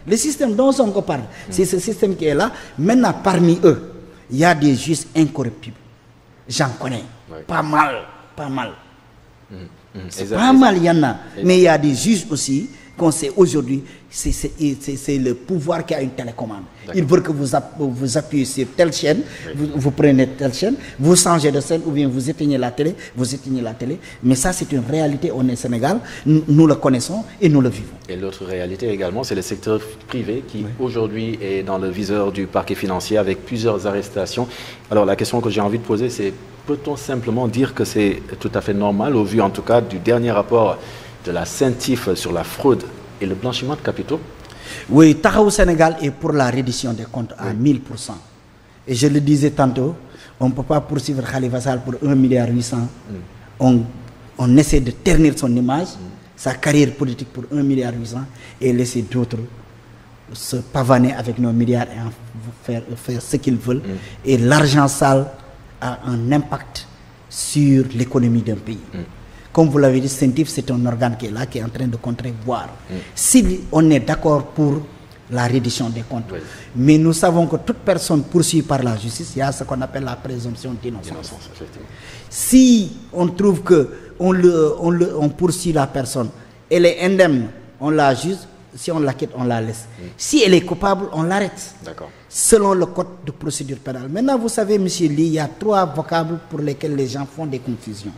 Le système dont on parle, c'est ce système qui est là. Maintenant, parmi eux, il y a des juges incorruptibles. J'en connais. Oui. Pas mal. C'est pas mal, il y en a. Mais il y a des juges aussi qu'on sait aujourd'hui, c'est le pouvoir qui a une télécommande. Il veut que vous appuyez sur telle chaîne, vous prenez telle chaîne, vous changez de scène ou bien vous éteignez la télé, Mais ça, c'est une réalité, on est au Sénégal, nous le connaissons et nous le vivons. Et l'autre réalité également, c'est le secteur privé qui aujourd'hui est dans le viseur du parquet financier avec plusieurs arrestations. Alors la question que j'ai envie de poser, c'est peut-on simplement dire que c'est tout à fait normal, au vu en tout cas du dernier rapport de la CENTIF sur la fraude et le blanchiment de capitaux? Oui, Taxawu Sénégal est pour la reddition des comptes à 1000%. Et je le disais tantôt, on ne peut pas poursuivre Khalifa Sall pour 1,8 milliard. On essaie de ternir son image, sa carrière politique pour 1,8 milliard et laisser d'autres se pavaner avec nos milliards et en faire ce qu'ils veulent. Et l'argent sale a un impact sur l'économie d'un pays. Comme vous l'avez dit, CENTIF, c'est un organe qui est là, qui est en train de contrevoir. Si on est d'accord pour la reddition des comptes, mais nous savons que toute personne poursuivie par la justice, il y a ce qu'on appelle la présomption d'innocence. Si on trouve que on poursuit la personne, elle est indemne, on la juge. Si on la quitte, on la laisse. Si elle est coupable, on l'arrête. Selon le code de procédure pénale. Maintenant, vous savez, M. Lee, il y a 3 vocables pour lesquels les gens font des confusions.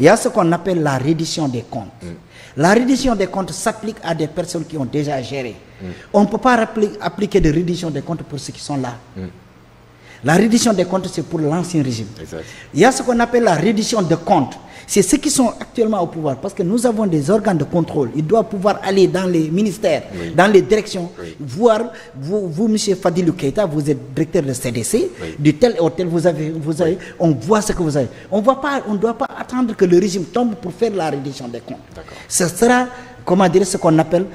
Il y a ce qu'on appelle la reddition des comptes. La reddition des comptes s'applique à des personnes qui ont déjà géré. On ne peut pas appliquer de reddition des comptes pour ceux qui sont là. La reddition des comptes, c'est pour l'ancien régime. Il y a ce qu'on appelle la reddition de comptes. C'est ceux qui sont actuellement au pouvoir, parce que nous avons des organes de contrôle. Ils doivent pouvoir aller dans les ministères, dans les directions, voir, vous, M. Fadilou Keïta, vous êtes directeur de CDC, du tel hôtel, vous avez, on voit ce que vous avez. On ne doit pas attendre que le régime tombe pour faire la reddition des comptes. Ce sera, comment dire, ce qu'on appelle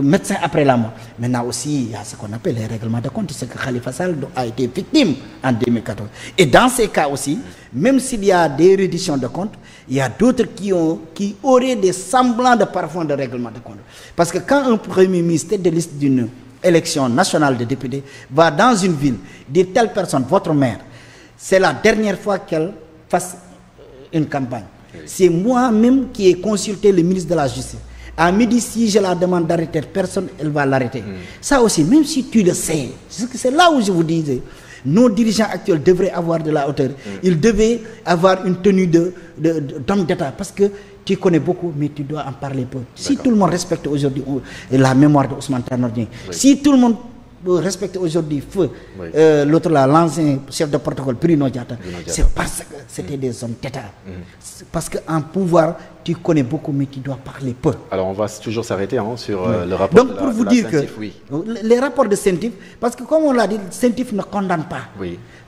médecin après la mort. Maintenant aussi, il y a ce qu'on appelle les règlements de compte, c'est que Khalifa Sall a été victime en 2014. Et dans ces cas aussi, même s'il y a des redditions de compte, il y a d'autres qui auraient des semblants de parfum de règlement de compte. Parce que quand un premier ministre tête de liste d'une élection nationale de députés va dans une ville, dire telle personne, votre maire, c'est la dernière fois qu'elle fasse une campagne. C'est moi-même qui ai consulté le ministre de la Justice. À midi, si je la demande d'arrêter personne, elle va l'arrêter. Ça aussi, même si tu le sais, c'est là où je vous disais, nos dirigeants actuels devraient avoir de la hauteur. Ils devaient avoir une tenue d'homme d'État. Parce que tu connais beaucoup, mais tu dois en parler peu. Si tout le monde respecte aujourd'hui la mémoire de Ousmane Tanor Dieng, si tout le monde respecte aujourd'hui Feu, l'autre là, l'ancien chef de protocole Bruno Diatta, c'est parce que c'était des hommes d'État. Parce qu'en pouvoir, tu connais beaucoup, mais tu dois parler peu. Alors on va toujours s'arrêter sur le rapport. Donc pour vous dire que les rapports de CENTIF, parce que comme on l'a dit, CENTIF ne condamne pas.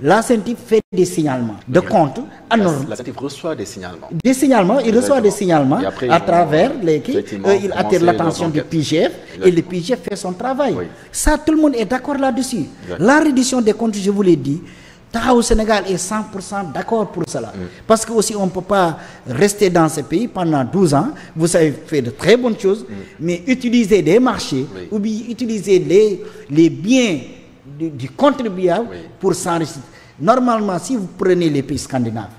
La CENTIF fait des signalements de compte. La CENTIF reçoit des signalements. Des signalements, il reçoit des signalements à travers lesquels il attire l'attention du PGF et le PGF fait son travail. Ça, tout le monde est d'accord là-dessus. La reddition des comptes, je vous l'ai dit, Taxawu Sénégal est 100% d'accord pour cela. Parce que aussi on ne peut pas rester dans ce pays pendant 12 ans. Vous avez fait de très bonnes choses, mais utiliser des marchés ou bien utiliser les biens du contribuable pour s'enrichir. Normalement, si vous prenez les pays scandinaves,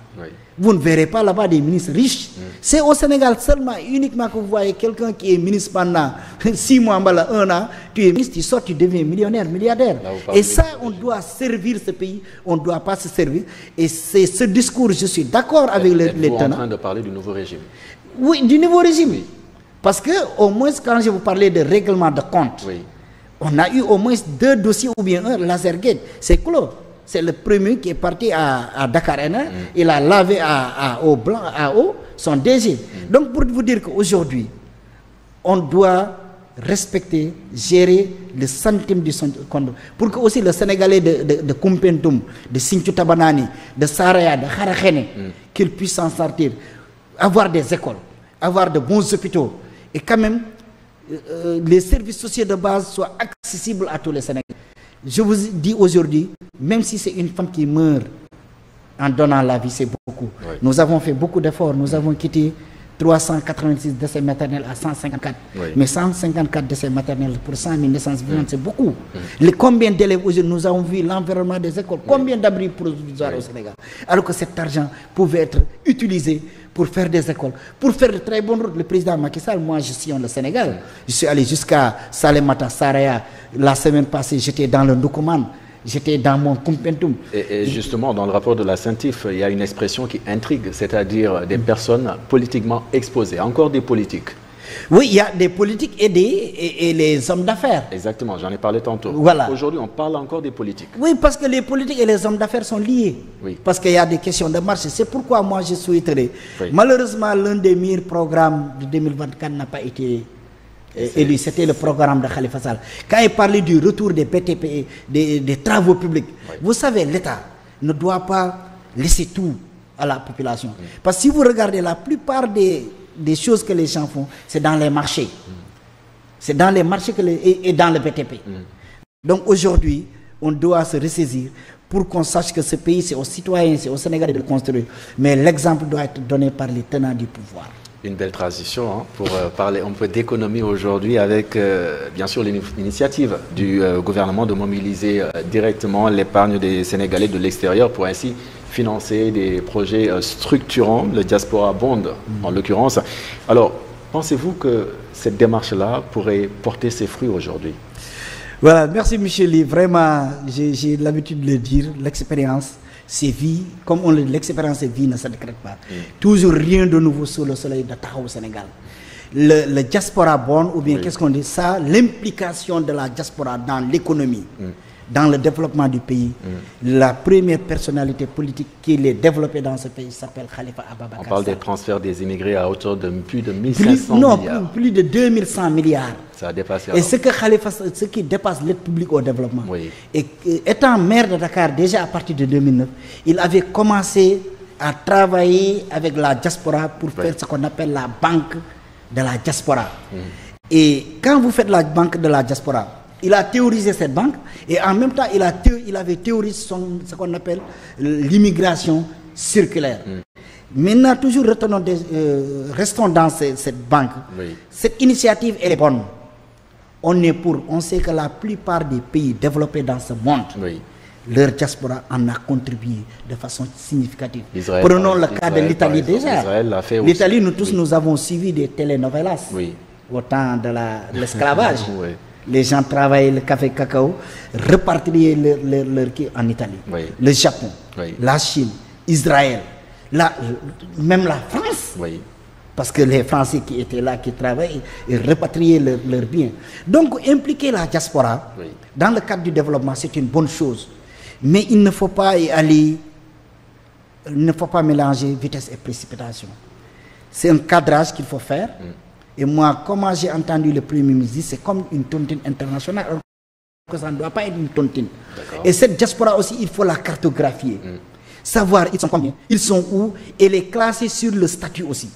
vous ne verrez pas là-bas des ministres riches. C'est au Sénégal seulement, uniquement que vous voyez quelqu'un qui est ministre pendant 6 mois, 1 an, tu es ministre, tu sors, tu deviens millionnaire, milliardaire. Et ça, on doit servir ce pays, on ne doit pas se servir. Et c'est ce discours, je suis d'accord avec les tenants. Vous êtes en train de parler du nouveau régime? Oui, du nouveau régime. Parce que, au moins, quand je vous parlais de règlement de compte, on a eu au moins 2 dossiers ou bien un, Lasergate, c'est clos. C'est le premier qui est parti à Dakar, il a lavé à eau, son DG. Donc pour vous dire qu'aujourd'hui, on doit respecter, gérer le centime du compte. Pour que aussi le Sénégalais de Koumpentoum, de Sinthiou Tabanani, de Saraya, de Kharakhene, qu'il puisse s'en sortir, avoir des écoles, avoir de bons hôpitaux, et quand même les services sociaux de base soient accessibles à tous les Sénégalais. Je vous dis aujourd'hui, même si c'est une femme qui meurt en donnant la vie, c'est beaucoup. Oui. Nous avons fait beaucoup d'efforts, nous avons quitté 386 décès maternels à 154. Oui. Mais 154 décès maternels pour 100 000 naissances vivantes, c'est beaucoup. Combien d'élèves aujourd'hui, nous avons vu l'environnement des écoles, combien d'abris provisoires au Sénégal, alors que cet argent pouvait être utilisé pour faire des écoles, pour faire de très bonnes routes. Le président Macky Sall, moi je suis le Sénégal, je suis allé jusqu'à Salemata, Saraya, la semaine passée j'étais dans le Ndoukoumane. J'étais dans mon Koumpentoum. Et justement, dans le rapport de la CENTIF, il y a une expression qui intrigue, c'est-à-dire des personnes politiquement exposées, encore des politiques. Oui, il y a des politiques et les hommes d'affaires. Exactement, j'en ai parlé tantôt. Voilà. Aujourd'hui, on parle encore des politiques. Oui, parce que les politiques et les hommes d'affaires sont liés. Oui. Parce qu'il y a des questions de marché. C'est pourquoi moi je souhaiterais. Oui. Malheureusement, l'un des meilleurs programmes de 2024 n'a pas été élu, c'était le programme de Khalifa Sall. Quand il parlait du retour des BTP, des travaux publics, vous savez, l'État ne doit pas laisser tout à la population. Parce que si vous regardez la plupart des choses que les gens font, c'est dans les marchés. C'est dans les marchés et dans le BTP. Donc aujourd'hui, on doit se ressaisir pour qu'on sache que ce pays, c'est aux citoyens, c'est aux Sénégalais de le construire. Mais l'exemple doit être donné par les tenants du pouvoir. Une belle transition pour parler un peu d'économie aujourd'hui avec bien sûr l'initiative du gouvernement de mobiliser directement l'épargne des Sénégalais de l'extérieur pour ainsi financer des projets structurants, le Diaspora Bond en l'occurrence. Alors, pensez-vous que cette démarche-là pourrait porter ses fruits aujourd'hui? Voilà, merci Michel. Vraiment, j'ai l'habitude de le dire, l'expérience, c'est vie, comme on le dit, l'expérience et vie ne se décrète pas. Toujours rien de nouveau sous le soleil de Tahaou au Sénégal. Le diaspora born, ou bien qu'est-ce qu'on dit ça, l'implication de la diaspora dans l'économie, dans le développement du pays. La première personnalité politique qui l'est développée dans ce pays s'appelle Khalifa Ababacar. On parle des transferts des immigrés à hauteur de plus de 1500 milliards. Non, plus de 2100 milliards. Ça a dépassé. Et ce qui dépasse l'aide publique au développement. Et étant maire de Dakar, déjà à partir de 2009, il avait commencé à travailler avec la diaspora pour faire ce qu'on appelle la banque de la diaspora. Et quand vous faites la banque de la diaspora, il a théorisé cette banque et en même temps il avait théorisé ce qu'on appelle l'immigration circulaire. Maintenant, toujours restons dans cette banque. Cette initiative, elle est bonne. On sait que la plupart des pays développés dans ce monde, leur diaspora en a contribué de façon significative. Prenons le cas de l'Italie déjà. L'Italie, nous tous, nous avons suivi des telenovelas au temps de l'esclavage. Les gens travaillaient le café cacao, repartiraient leur qui en Italie. Le Japon, la Chine, Israël, même la France. Parce que les Français qui étaient là, qui travaillaient, ils repatriaient leurs biens. Donc impliquer la diaspora dans le cadre du développement, c'est une bonne chose. Mais il ne faut pas y aller, il ne faut pas mélanger vitesse et précipitation. C'est un cadrage qu'il faut faire. Et moi, comment j'ai entendu le Premier ministre dire, c'est comme une tontine internationale, alors que ça ne doit pas être une tontine. Et cette diaspora aussi, il faut la cartographier. Savoir ils sont combien, ils sont où, et les classer sur le statut aussi.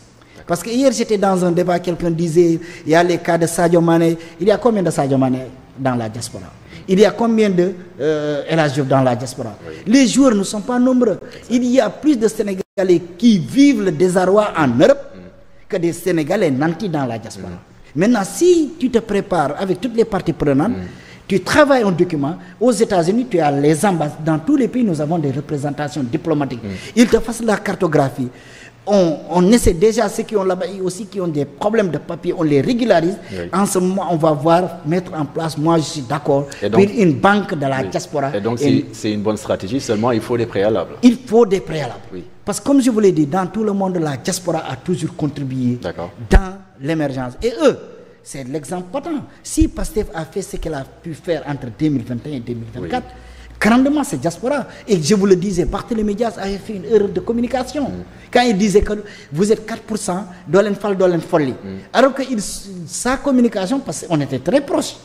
Parce que hier, j'étais dans un débat, quelqu'un disait, il y a les cas de Sadio Mané. Il y a combien de Sadio Mané dans la diaspora? Il y a combien de El Hadji Diouf dans la diaspora? Les joueurs ne sont pas nombreux. Il y a plus de Sénégalais qui vivent le désarroi en Europe que des Sénégalais nantis dans la diaspora. Maintenant, si tu te prépares avec toutes les parties prenantes, tu travailles un document, aux États-Unis, tu as les ambassades, dans tous les pays, nous avons des représentations diplomatiques. Ils te fassent la cartographie. On essaie déjà, ceux qui ont là-bas aussi, qui ont des problèmes de papier, on les régularise. En ce moment, on va mettre en place, moi je suis d'accord, une banque de la diaspora. Et donc, c'est une bonne stratégie, seulement il faut des préalables. Il faut des préalables. Parce que comme je vous l'ai dit, dans tout le monde, la diaspora a toujours contribué dans l'émergence. Et eux, c'est l'exemple patent. Si Pastef a fait ce qu'elle a pu faire entre 2021 et 2024, grandement cette diaspora. Et je vous le disais, Barthélémy Dias avait fait une erreur de communication. Quand il disait que vous êtes 4%, dolen folli. Alors que sa communication, parce qu'on était très proches,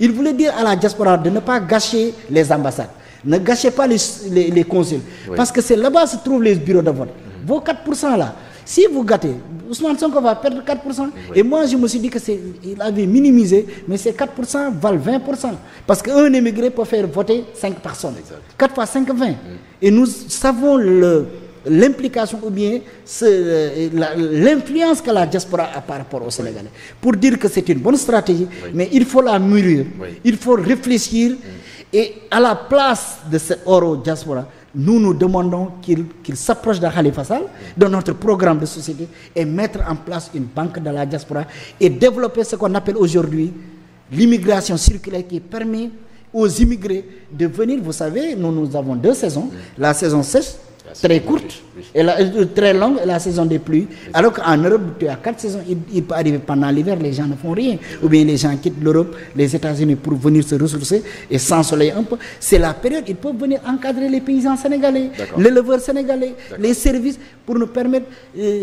il voulait dire à la diaspora de ne pas gâcher les ambassades. Ne gâchez pas les consuls. Parce que c'est là-bas se trouvent les bureaux de vote. Vos 4% là, si vous gâtez, Ousmane Sonko va perdre 4%. Et moi, je me suis dit qu'il avait minimisé, mais ces 4% valent 20%. Parce qu'un émigré peut faire voter 5 personnes. 4 fois 5, 20. Et nous savons l'implication ou bien l'influence que la diaspora a par rapport aux Sénégalais. Pour dire que c'est une bonne stratégie, mais il faut la mûrir, il faut réfléchir. Et à la place de cette euro-diaspora, nous demandons qu'il s'approche de Khalifa Sall, de notre programme de société, et mettre en place une banque de la diaspora et développer ce qu'on appelle aujourd'hui l'immigration circulaire qui permet aux immigrés de venir. Vous savez, nous avons 2 saisons, la saison sèche, très courte, et très longue, et la saison des pluies. Alors qu'en Europe, tu as 4 saisons, il peut arriver pendant l'hiver, les gens ne font rien. Ou bien les gens quittent l'Europe, les États-Unis pour venir se ressourcer et s'ensoleiller un peu. C'est la période, ils peuvent venir encadrer les paysans sénégalais, l'éleveur sénégalais, les services, pour nous permettre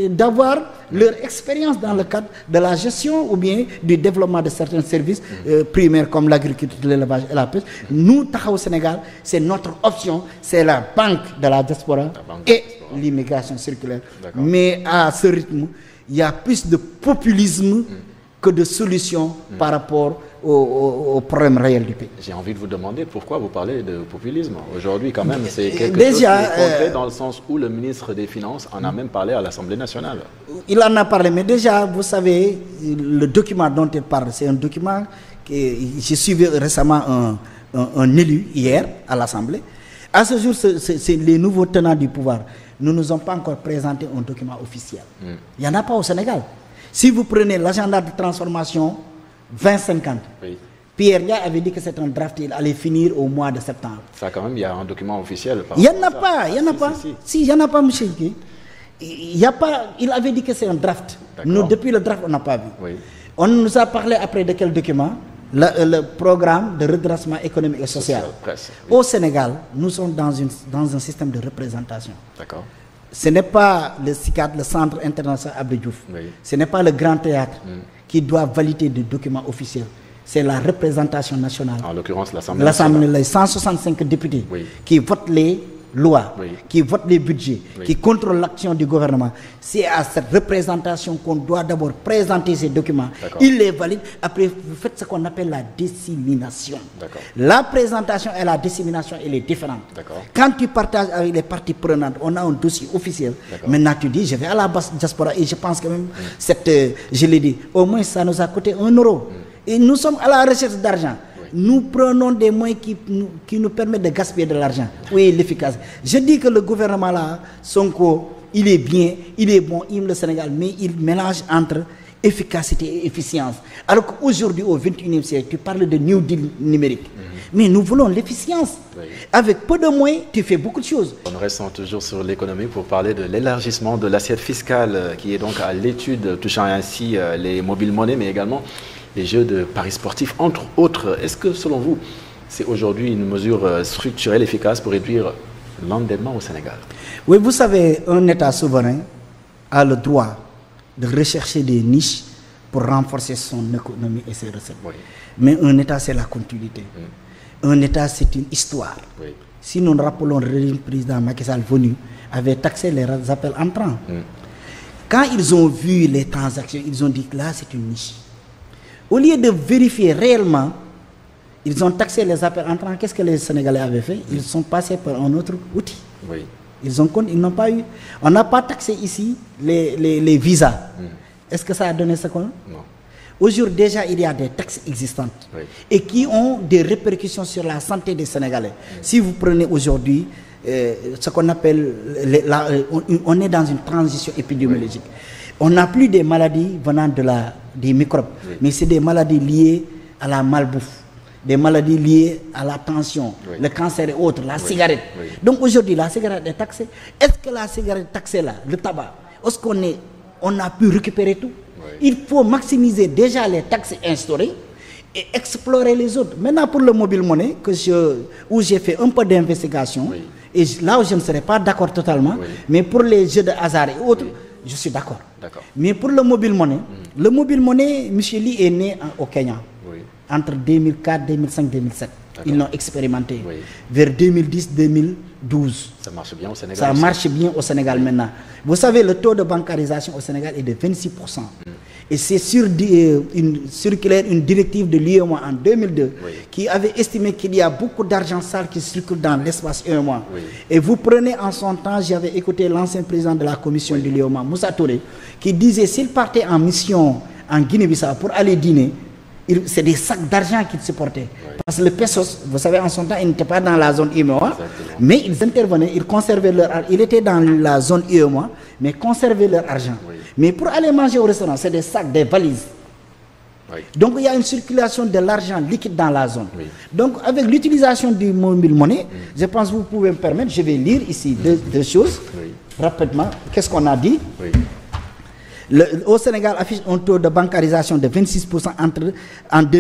d'avoir leur expérience dans le cadre de la gestion ou bien du développement de certains services primaires comme l'agriculture, l'élevage et la pêche. Nous, Taxawu Sénégal, c'est notre option, c'est la banque de la diaspora et l'immigration circulaire. Mais à ce rythme, il y a plus de populisme que de solutions par rapport aux problèmes réels du pays. J'ai envie de vous demander pourquoi vous parlez de populisme. Aujourd'hui, quand même, c'est quelque chose qui est concret dans le sens où le ministre des Finances en a même parlé à l'Assemblée nationale. Il en a parlé, mais déjà, vous savez, le document dont il parle, c'est un document que j'ai suivi récemment un élu hier à l'Assemblée. À ce jour, c'est les nouveaux tenants du pouvoir. Nous ne nous avons pas encore présenté un document officiel. Il n'y en a pas au Sénégal. Si vous prenez l'agenda de transformation 2050, Pierre Ndiaye avait dit que c'est un draft, il allait finir au mois de septembre. Ça, quand même, il y a un document officiel. Il n'y en a pas, il n'y en a pas. Si, il n'y en a pas, monsieur. Il n'y a pas, il avait dit que c'est un draft. Nous, depuis le draft, on n'a pas vu. On nous a parlé après de quel document? Le programme de redressement économique et social. Au Sénégal, nous sommes dans un système de représentation. D'accord. Ce n'est pas le CICAD, le Centre international Abdou Diouf. Ce n'est pas le Grand Théâtre qui doit valider des documents officiels. C'est la représentation nationale. En l'occurrence, l'Assemblée nationale. L'Assemblée, les 165 députés qui votent les lois, qui votent les budgets, qui contrôlent l'action du gouvernement. C'est à cette représentation qu'on doit d'abord présenter ces documents. Il les valide. Après, vous faites ce qu'on appelle la dissémination. La présentation et la dissémination, elle est différente. Quand tu partages avec les parties prenantes, on a un dossier officiel. Maintenant, tu dis, je vais à la diaspora et je pense que même, je l'ai dit, au moins ça nous a coûté 1 euro. Et nous sommes à la recherche d'argent. Nous prenons des moyens qui nous permettent de gaspiller de l'argent. Oui, l'efficace. Je dis que le gouvernement là, Sonko, il est bien, il est bon, il aime le Sénégal, mais il mélange entre efficacité et efficience. Alors qu'aujourd'hui, au XXIe siècle, tu parles de New Deal numérique. Mais nous voulons l'efficience. Avec peu de moyens, tu fais beaucoup de choses. On reste toujours sur l'économie pour parler de l'élargissement de l'assiette fiscale qui est donc à l'étude, touchant ainsi les mobiles monnaies, mais également les jeux de paris sportifs, entre autres. Est-ce que, selon vous, c'est aujourd'hui une mesure structurelle efficace pour réduire l'endettement au Sénégal? Oui, vous savez, un État souverain a le droit de rechercher des niches pour renforcer son économie et ses recettes. Mais un État, c'est la continuité. Un État, c'est une histoire. Si nous nous rappelons, le régime président Macky Sall venu avait taxé les appels entrants. Quand ils ont vu les transactions, ils ont dit que là, c'est une niche. Au lieu de vérifier réellement, ils ont taxé les appels entrants. Qu'est-ce que les Sénégalais avaient fait? Ils sont passés par un autre outil. Ils n'ont pas eu. On n'a pas taxé ici les visas. Est-ce que ça a donné ce qu'on a? Non. Aujourd'hui, déjà, il y a des taxes existantes et qui ont des répercussions sur la santé des Sénégalais. Si vous prenez aujourd'hui ce qu'on appelle... on est dans une transition épidémiologique. On n'a plus des maladies venant des microbes, mais c'est des maladies liées à la malbouffe, des maladies liées à la tension, le cancer et autres, la cigarette. Donc aujourd'hui, la cigarette est taxée. Est-ce que la cigarette taxée là, le tabac, est-ce qu'on a pu récupérer tout? Il faut maximiser déjà les taxes instaurées et explorer les autres. Maintenant, pour le mobile money, où j'ai fait un peu d'investigation, et là où je ne serais pas d'accord totalement, mais pour les jeux de hasard et autres, je suis d'accord. Mais pour le mobile money, M. Lee est né au Kenya, entre 2004, 2005, 2007. Ils l'ont expérimenté. Vers 2010-2012. Ça marche bien au Sénégal. Ça marche bien au Sénégal maintenant. Vous savez, le taux de bancarisation au Sénégal est de 26%. Et c'est sur une circulaire, une directive de l'UEMOA en 2002 qui avait estimé qu'il y a beaucoup d'argent sale qui circule dans l'espace UEMOA. Et vous prenez en son temps, j'avais écouté l'ancien président de la commission de l'UEMOA, Moussa Touré, qui disait s'il partait en mission en Guinée-Bissau pour aller dîner, c'est des sacs d'argent qu'ils supportaient. Parce que le pesos, vous savez, en son temps, ils n'étaient pas dans la zone UEMOA, mais ils intervenaient, ils conservaient leur argent. Ils étaient dans la zone UEMOA, mais conservaient leur argent. Mais pour aller manger au restaurant, c'est des sacs, des valises. Donc il y a une circulation de l'argent liquide dans la zone. Donc avec l'utilisation du mobile money, je pense que vous pouvez me permettre, je vais lire ici deux choses rapidement. Qu'est-ce qu'on a dit? Au Sénégal affiche un taux de bancarisation de 26%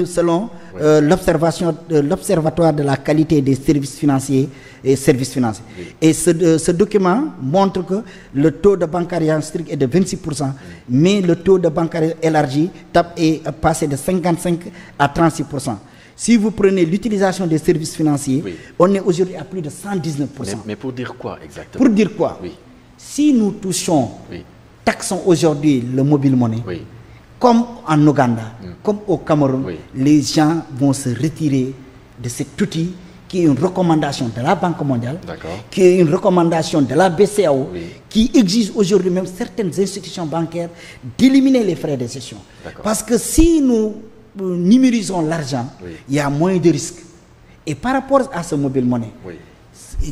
selon l'Observatoire de la qualité des services financiers et services financiers. Et ce document montre que le taux de bancarisation strict est de 26%, mais le taux de bancarisation élargi est passé de 55 à 36%. Si vous prenez l'utilisation des services financiers, on est aujourd'hui à plus de 119%. Mais pour dire quoi exactement? Pour dire quoi? Si nous touchons... taxons aujourd'hui le mobile money, comme en Ouganda, comme au Cameroun, les gens vont se retirer de cet outil qui est une recommandation de la Banque mondiale, qui est une recommandation de la BCEAO, qui exige aujourd'hui même certaines institutions bancaires d'éliminer les frais de gestion. Parce que si nous numérisons l'argent, il y a moins de risques. Et par rapport à ce mobile money,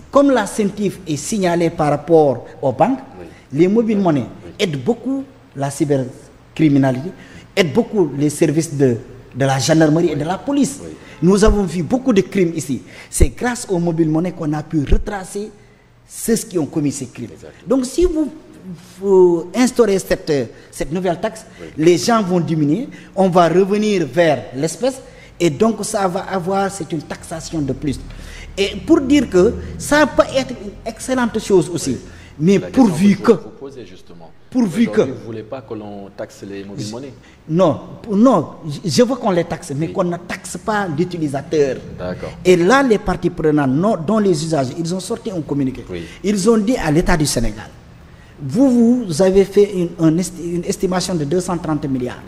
comme la CENTIF est signalée par rapport aux banques, les mobile money aident beaucoup la cybercriminalité, aident beaucoup les services de la gendarmerie et de la police. Nous avons vu beaucoup de crimes ici. C'est grâce au mobile money qu'on a pu retracer ceux qui ont commis ces crimes. Donc si vous instaurez cette nouvelle taxe, les gens vont diminuer, on va revenir vers l'espèce et donc ça va avoir, c'est une taxation de plus. Et pour dire que ça peut être une excellente chose aussi. Mais pourvu que... Pourvu que... Vous ne voulez pas que l'on taxe les mobile money? Non, je veux qu'on les taxe, mais qu'on ne taxe pas l'utilisateur. D'accord. Et là, les parties prenantes, dont les usagers, ils ont sorti un communiqué. Ils ont dit à l'État du Sénégal, vous avez fait une estimation de 230 milliards.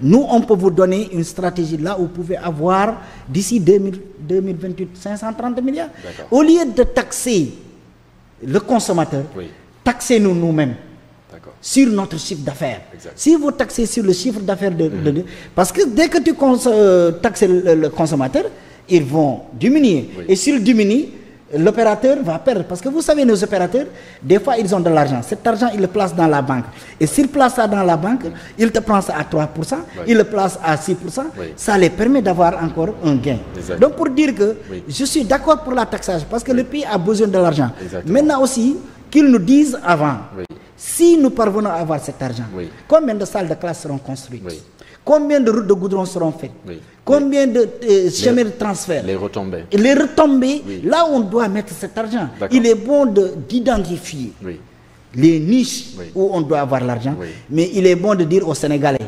Nous, on peut vous donner une stratégie là où vous pouvez avoir, d'ici 2028, 530 milliards. Au lieu de taxer le consommateur, taxez-nous nous-mêmes sur notre chiffre d'affaires. Si vous taxez sur le chiffre d'affaires parce que dès que tu taxes le consommateur, ils vont diminuer. Et s'ils diminuent, l'opérateur va perdre. Parce que vous savez, nos opérateurs, des fois, ils ont de l'argent. Cet argent, ils le placent dans la banque. Et s'ils placent ça dans la banque, ils te prennent ça à 3%, ils le placent à 6%. Ça les permet d'avoir encore un gain. Donc, pour dire que je suis d'accord pour la taxation, parce que le pays a besoin de l'argent. Maintenant aussi, qu'ils nous disent avant, si nous parvenons à avoir cet argent, combien de salles de classe seront construites? Combien de routes de goudron seront faites? Combien de chemins de transfert? Les retombées. Les retombées, là où on doit mettre cet argent. Il est bon d'identifier les niches où on doit avoir l'argent, mais il est bon de dire aux Sénégalais,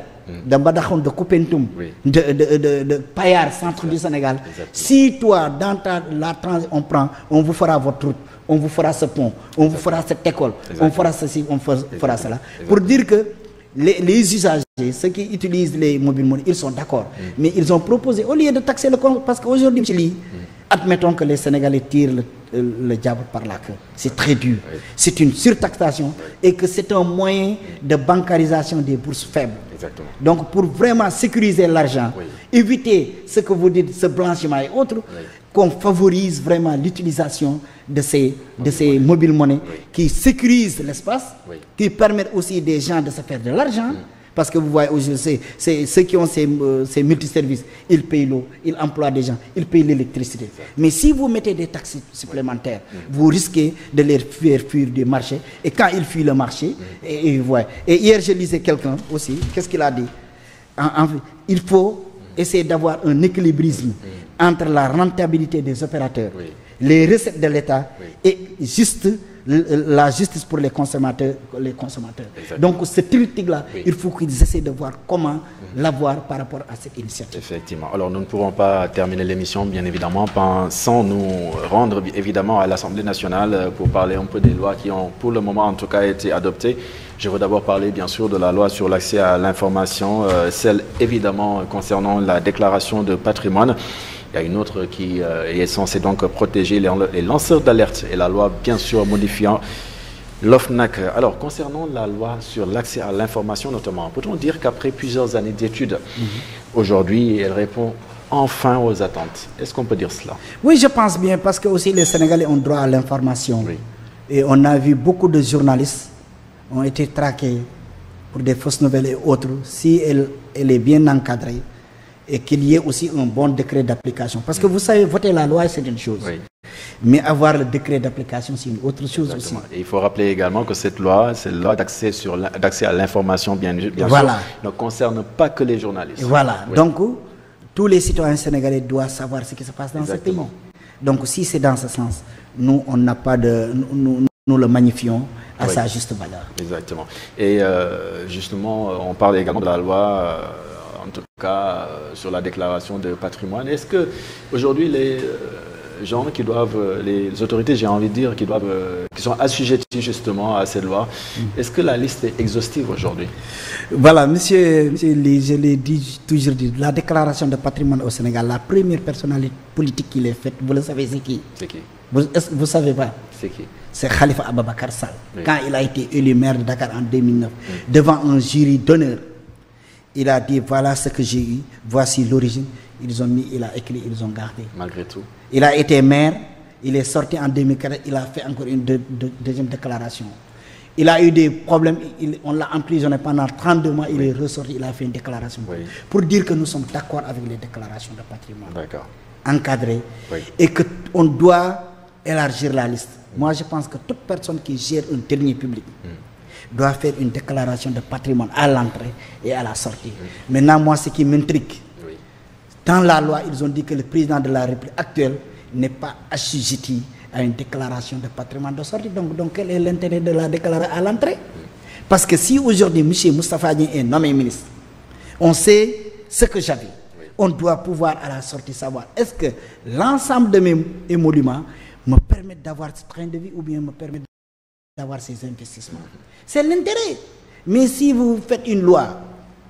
de Badakhon, de Koupentoum, de Payar, centre du Sénégal, si toi, dans la transit, on vous fera votre route, on vous fera ce pont, on vous fera cette école, on fera ceci, on fera cela. Pour dire que les usagers, ceux qui utilisent les mobile money, ils sont d'accord. Mais ils ont proposé, au lieu de taxer le compte, parce qu'aujourd'hui, admettons que les Sénégalais tirent le diable par la queue. C'est très dur. C'est une surtaxation et que c'est un moyen de bancarisation des bourses faibles. Donc pour vraiment sécuriser l'argent, éviter ce que vous dites, ce blanchiment et autres, qu'on favorise vraiment l'utilisation de ces mobile money qui sécurisent l'espace, qui permettent aussi des gens de se faire de l'argent. Parce que vous voyez aujourd'hui, ceux qui ont ces multiservices, ils payent l'eau, ils emploient des gens, ils payent l'électricité. Mais si vous mettez des taxes supplémentaires, vous risquez de les faire fuir du marché. Et quand ils fuient le marché, et hier je lisais quelqu'un aussi, qu'est-ce qu'il a dit? Il faut essayer d'avoir un équilibrisme entre la rentabilité des opérateurs, les recettes de l'État et juste la justice pour les consommateurs. Donc ce triptyque-là, il faut qu'ils essaient de voir comment l'avoir par rapport à cette initiative. Effectivement. Alors nous ne pourrons pas terminer l'émission, bien évidemment, sans nous rendre évidemment à l'Assemblée nationale pour parler un peu des lois qui ont pour le moment en tout cas été adoptées. Je veux d'abord parler bien sûr de la loi sur l'accès à l'information, celle évidemment concernant la déclaration de patrimoine. Il y a une autre qui est censée donc protéger les lanceurs d'alerte et la loi bien sûr modifiant l'OFNAC. Alors concernant la loi sur l'accès à l'information notamment, peut-on dire qu'après plusieurs années d'études, aujourd'hui elle répond enfin aux attentes? Est-ce qu'on peut dire cela? Oui, je pense bien parce que aussi les Sénégalais ont droit à l'information. Et on a vu beaucoup de journalistes ont été traqués pour des fausses nouvelles et autres. Si elle est bien encadrée, et qu'il y ait aussi un bon décret d'application. Parce que vous savez, voter la loi, c'est une chose. Mais avoir le décret d'application, c'est une autre chose aussi. Et il faut rappeler également que cette loi, c'est la loi d'accès à l'information, bien sûr, ne concerne pas que les journalistes. Voilà. Donc, tous les citoyens sénégalais doivent savoir ce qui se passe dans ce pays. Donc, si c'est dans ce sens, nous, on n'a pas de... Nous le magnifions à sa juste valeur. Exactement. Et justement, on parle également de la loi... en tout cas sur la déclaration de patrimoine. Est-ce que aujourd'hui les gens qui doivent, les autorités, j'ai envie de dire, qui sont assujettis justement à cette loi, est-ce que la liste est exhaustive aujourd'hui? Voilà, monsieur Lee, je l'ai toujours dit, la déclaration de patrimoine au Sénégal, la première personnalité politique qui l'ait faite, vous le savez, c'est qui? C'est qui? Vous savez pas? C'est qui? C'est Khalifa Ababakar Sall. Quand il a été élu maire de Dakar en 2009, devant un jury d'honneur, il a dit voilà ce que j'ai eu, voici l'origine. Ils ont mis, il a écrit, ils ont gardé. Malgré tout. Il a été maire, il est sorti en 2004, il a fait encore une deuxième déclaration. Il a eu des problèmes, on l'a emprisonné pendant 32 mois, il est ressorti, il a fait une déclaration. Pour dire que nous sommes d'accord avec les déclarations de patrimoine. D'accord. Encadrées. Et qu'on doit élargir la liste. Moi, je pense que toute personne qui gère un dernier public doit faire une déclaration de patrimoine à l'entrée et à la sortie. Maintenant, moi, ce qui m'intrigue, dans la loi, ils ont dit que le président de la République actuelle n'est pas assujetti à une déclaration de patrimoine de sortie. Donc quel est l'intérêt de la déclarer à l'entrée? Parce que si aujourd'hui, M. Moustapha Dieng est nommé ministre, on sait ce que j'avais. On doit pouvoir à la sortie savoir, est-ce que l'ensemble de mes émoluments me permettent d'avoir ce train de vie ou bien me permettent d'avoir ces investissements. C'est l'intérêt. Mais si vous faites une loi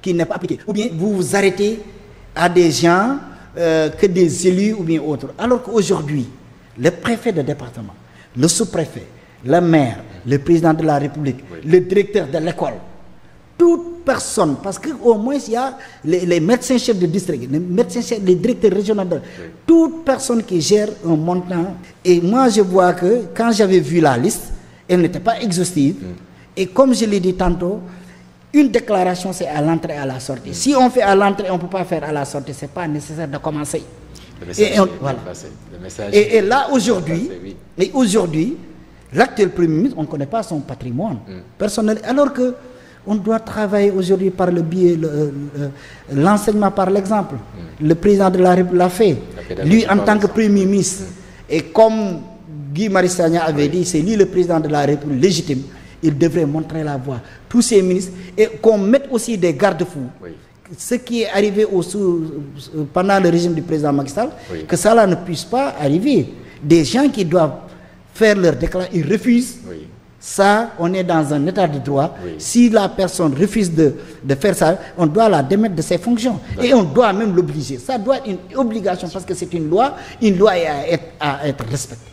qui n'est pas appliquée, ou bien vous vous arrêtez à des gens, que des élus ou bien autres, alors qu'aujourd'hui, le préfet de département, le sous-préfet, le maire, le président de la République, le directeur de l'école, toute personne, parce qu'au moins il y a les médecins-chefs de district, les directeurs régionaux, toute personne qui gère un montant. Et moi je vois que quand j'avais vu la liste, elle n'était pas exhaustive. Et comme je l'ai dit tantôt, une déclaration c'est à l'entrée et à la sortie. Si on fait à l'entrée, on ne peut pas faire à la sortie, ce n'est pas nécessaire de commencer. Et là aujourd'hui, l'actuel Premier ministre, on ne connaît pas son patrimoine personnel, alors que on doit travailler aujourd'hui par le biais, l'enseignement par l'exemple. Le président de la République l'a fait. Lui, en tant que Premier ministre, et comme Guy Marius Sagna avait dit, c'est lui le président de la République légitime, il devrait montrer la voie. Tous ces ministres, et qu'on mette aussi des garde-fous. Ce qui est arrivé pendant le régime du président Macky Sall, que cela ne puisse pas arriver. Des gens qui doivent faire leur déclaration, ils refusent. Ça, on est dans un état de droit. Si la personne refuse de faire ça, on doit la démettre de ses fonctions. Et on doit même l'obliger. Ça doit être une obligation parce que c'est une loi est à être respectée.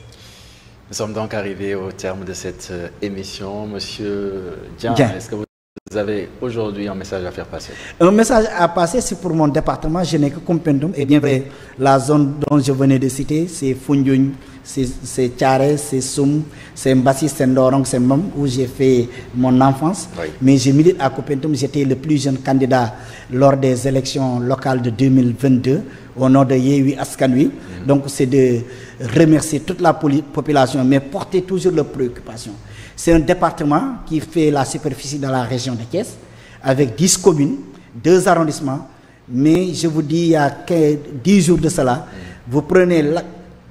Nous sommes donc arrivés au terme de cette émission. Monsieur Dieng, est-ce que vous avez aujourd'hui un message à faire passer? Un message à passer, c'est pour mon département. Je n'ai que Koumpentoum. Et bien vrai, la zone dont je venais de citer, c'est Foundiougne, c'est Thiaré, c'est Soum, c'est Mbassi, c'est Ndorong, c'est Mam, où j'ai fait mon enfance. Mais je milite à Koumpentoum. J'étais le plus jeune candidat lors des élections locales de 2022 au nom de Yehui Askanui. Donc c'est de remercier toute la population, mais porter toujours leurs préoccupations. C'est un département qui fait la superficie dans la région de Thiès, avec 10 communes, 2 arrondissements, Mais je vous dis, il y a 10 jours de cela, vous prenez là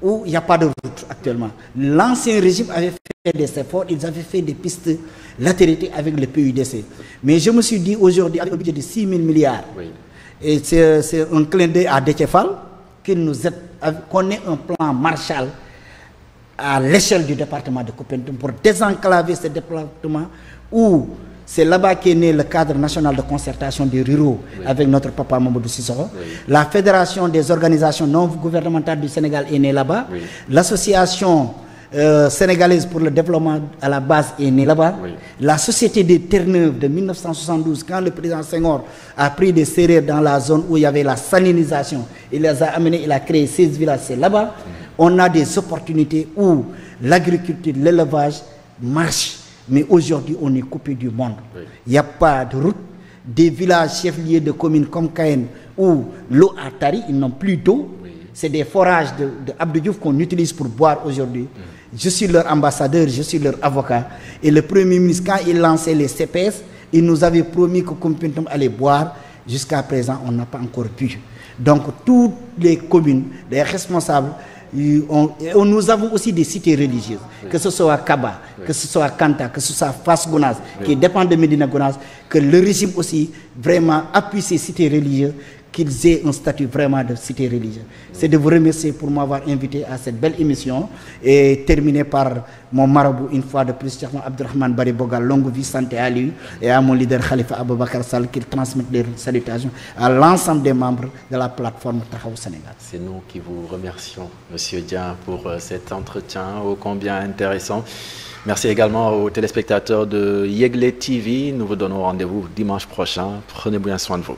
où il n'y a pas de route actuellement. L'ancien régime avait fait des efforts, ils avaient fait des pistes latérité avec le PUDC. Mais je me suis dit aujourd'hui, avec un budget de 6 000 milliards, et c'est un clin d'œil à Déthié-Fall, qu'on ait un plan Marshall à l'échelle du département de Koupentoum pour désenclaver ce département où c'est là-bas qu'est né le cadre national de concertation des ruraux avec notre papa Mamadou Sissoko. La Fédération des organisations non gouvernementales du Sénégal est née là-bas. L'association sénégalaise pour le développement à la base est née là-bas. La Société des Terre-Neuve de 1972, quand le président Senghor a pris des serrures dans la zone où il y avait la salinisation, il les a amenés, il a créé 16 villages, c'est là-bas. On a des opportunités où l'agriculture, l'élevage marchent. Mais aujourd'hui, on est coupé du monde. Il n'y a pas de route. Des villages chefs-lieux de communes comme Caen, où l'eau a tari, ils n'ont plus d'eau. C'est des forages de Abdou Diouf qu'on utilise pour boire aujourd'hui. Je suis leur ambassadeur, je suis leur avocat. Et le Premier ministre, quand il lançait les CPS, il nous avait promis que Koumpentoum allait boire. Jusqu'à présent, on n'a pas encore pu. Donc, toutes les communes, les responsables, nous avons aussi des cités religieuses, que ce soit Kaba, que ce soit Kanta, que ce soit Fas Gounas, qui dépendent de Médina Gounas, que le régime aussi vraiment appuie ces cités religieuses, qu'ils aient un statut vraiment de cité religieuse. C'est de vous remercier pour m'avoir invité à cette belle émission et terminer par mon marabout une fois de plus, Cheikh Abdourahmane Bari Bogal, longue vie, santé à lui et à mon leader Khalifa Aboubacar Sall, qu'il transmette les salutations à l'ensemble des membres de la plateforme Taxawu Sénégal. C'est nous qui vous remercions, Monsieur Dieng, pour cet entretien ô combien intéressant. Merci également aux téléspectateurs de Yegle TV. Nous vous donnons rendez-vous dimanche prochain. Prenez bien soin de vous.